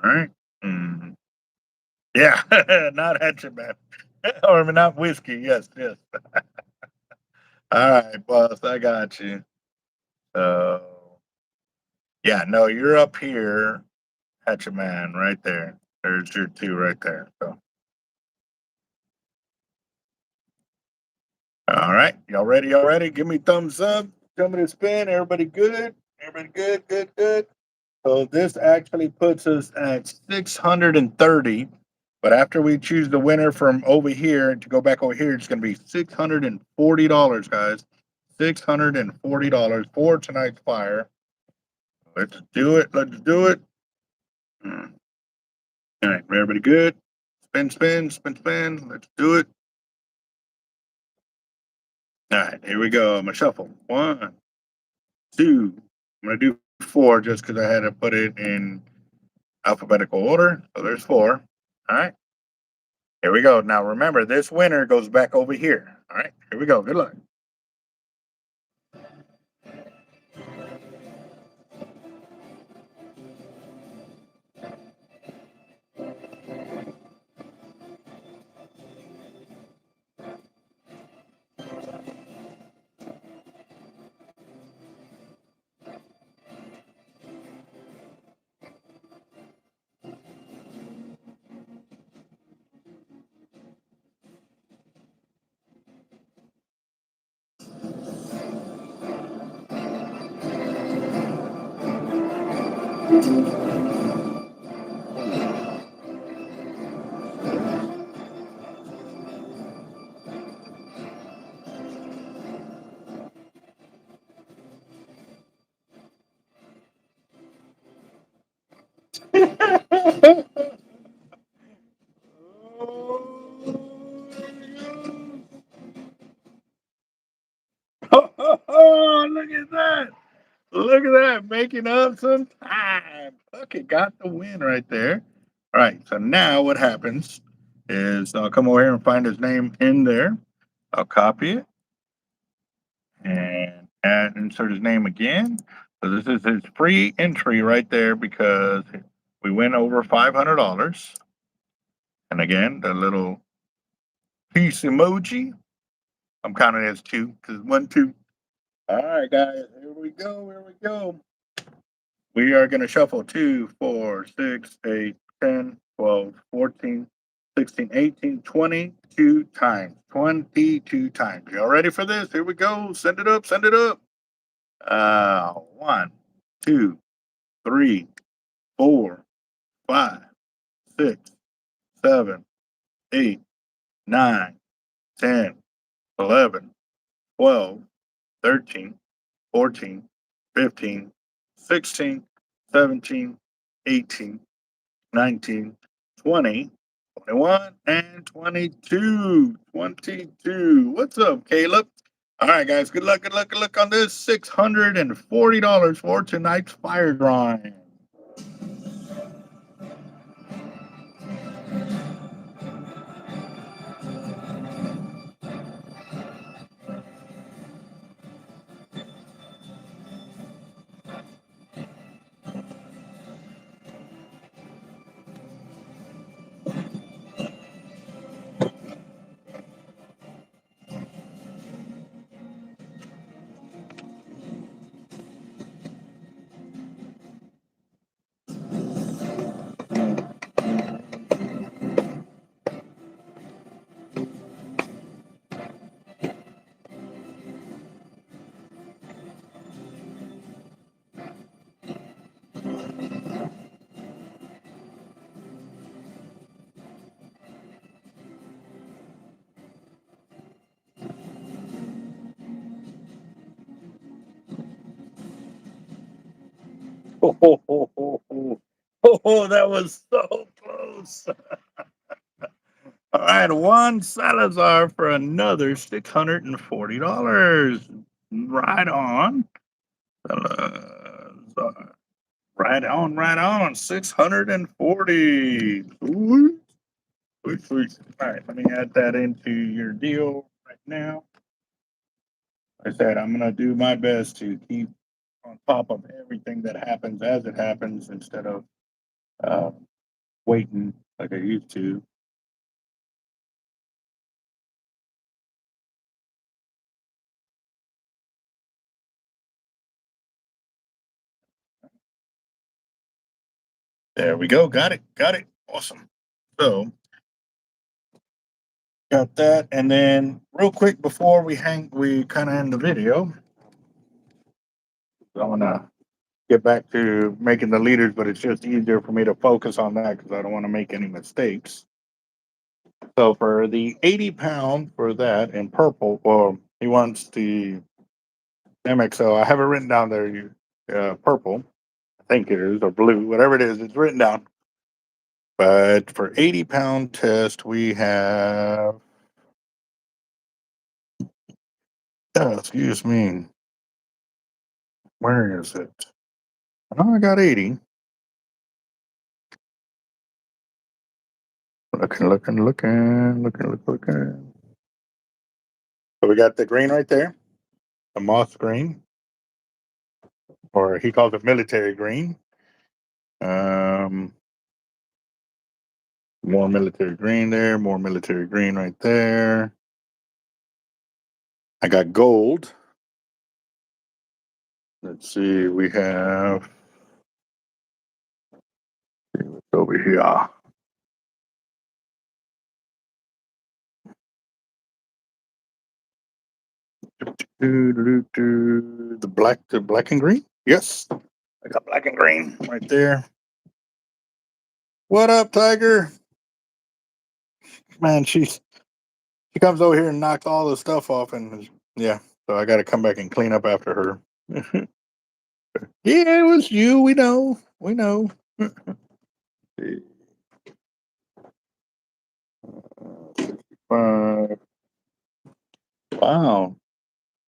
All right. Yeah, not hatchet man. Or not whiskey. Yes. All right, boss, I got you. So yeah, no, you're up here, hatchet man, right there. There's your 2 right there. So all right, y'all ready? Give me thumbs up. Tell me to spin. Everybody good? Good. So this actually puts us at 630. But after we choose the winner from over here to go back over here, it's going to be $640, guys. $640 for tonight's fire. Let's do it. All right, everybody good? Spin. Let's do it. All right, here we go. I'm going to shuffle. 1, 2. I'm going to do 4 just because I had to put it in alphabetical order. So there's 4. All right. Here we go. Now remember, this winner goes back over here. All right, here we go. Good luck. Oh, look at that. Look at that. Making up some time. Okay, got the win right there. All right. So now what happens is I'll come over here and find his name in there. I'll copy it and insert his name again. So this is his free entry right there because we went over $500. And again, the little peace emoji. I'm counting as two because 1, 2. All right, guys, here we go. Here we go. We are going to shuffle 2, 4, 6, 8, 10, 12, 14, 16, 18, 22 times. 22 times. Y'all ready for this? Here we go. Send it up. Send it up. 1, 2, 3, 4, 5, 6, 7, 8, 9, 10, 11, 12, 13, 14, 15, 16, 17, 18, 19, 20, 21, and 22. 22. What's up, Caleb? All right, guys. Good luck, good luck, good luck on this. $640 for tonight's fire drawing. Oh, that was so close. All right, Juan Salazar for another $640. Right on. Salazar. Right on, right on. 640. Sweet, sweet, sweet. All right, let me add that into your deal right now. Like I said, I'm going to do my best to keep on top of everything that happens as it happens instead of uh, waiting like I used to. There we go. Got it. Got it. Awesome. So got that. And then real quick before we kind of end the video, I want to get back to making the leaders, but it's just easier for me to focus on that because I don't want to make any mistakes. So for the 80-pound for that in purple, well, he wants the MXO. I have it written down there, purple. I think it is, or blue, whatever it is, it's written down. But for 80-pound test, we have, excuse me, where is it? Oh, I got 80. Looking. So we got the green right there, the moss green, or he calls it military green. Um, more military green there, more military green right there. I got gold. Let's see, we have over here. The black and green. Yes. I got black and green right there. What up, Tiger? Man, she comes over here and knocks all the stuff off, and yeah, so I got to come back and clean up after her. Yeah, it was you. We know. We know. Wow.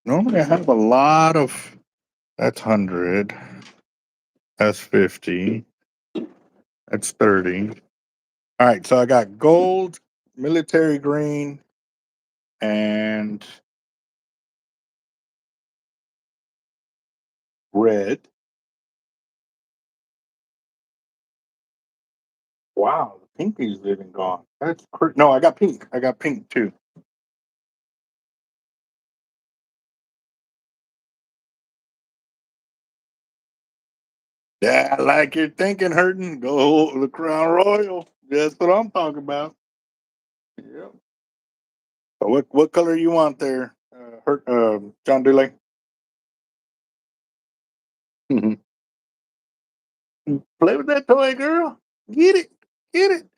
Normally I have a lot of. That's 100. That's 50. That's 30. All right, so I got gold, military green, and red. Wow, the pinky's even gone. That's no, I got pink. I got pink too. Yeah, I like your thinking, hurting. Go the Crown Royal. That's what I'm talking about. Yep. So what color you want there, John Dooley? Mhm. Play with that toy, girl. Get it, get it.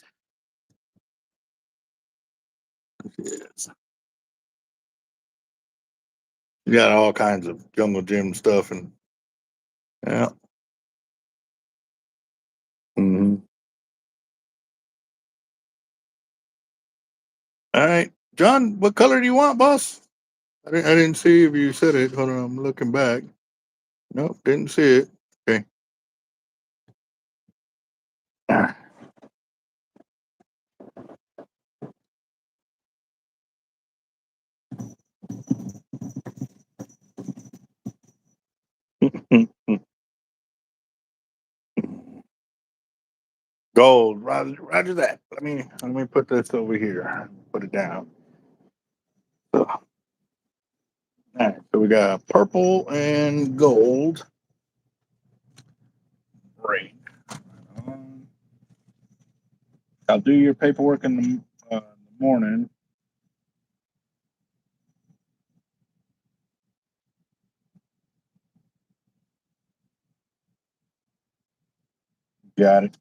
Yes. You got all kinds of jungle gym stuff, and yeah. Hmm. All right, John. What color do you want, boss? I didn't see if you said it. Hold on, I'm looking back. Nope, didn't see it. Okay. Gold. Roger that. Let me put this over here. Put it down. So, all right. So we got purple and gold. Great. Um, I'll do your paperwork in the morning. Got it.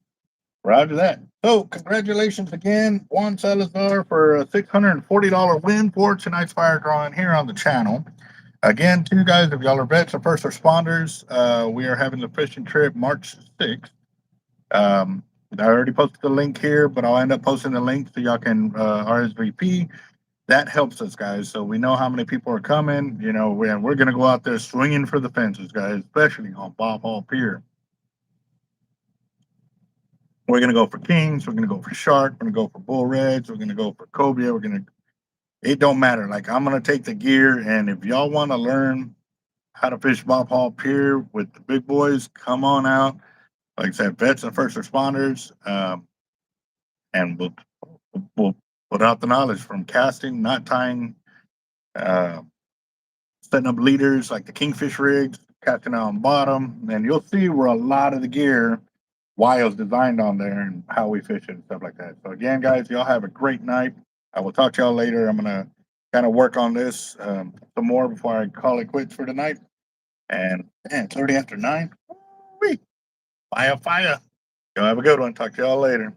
Roger that. So, congratulations again, Juan Salazar, for a $640 win for tonight's fire drawing here on the channel. Again, too, guys, if y'all are vets or first responders, we are having the fishing trip March 6th. I already posted the link here, but I'll end up posting the link so y'all can RSVP. That helps us, guys. So we know how many people are coming. You know, we're going to go out there swinging for the fences, guys, especially on Bob Hall Pier. We're going to go for kings. We're going to go for shark. We're going to go for bull reds. We're going to go for cobia. It don't matter. Like, I'm going to take the gear. And if y'all want to learn how to fish Bob Hall Pier with the big boys, come on out. Like I said, vets and first responders. And we'll put out the knowledge from casting, knot tying, uh, setting up leaders like the Kingfish rigs, casting out on bottom. And you'll see where a lot of the gear Wiles designed on there and how we fish it and stuff like that. So again, guys, y'all have a great night. I will talk to y'all later. I'm gonna kind of work on this some more before I call it quits for tonight. And man, it's already after 9. Woo-wee. Fire, fire. Y'all have a good one. Talk to y'all later.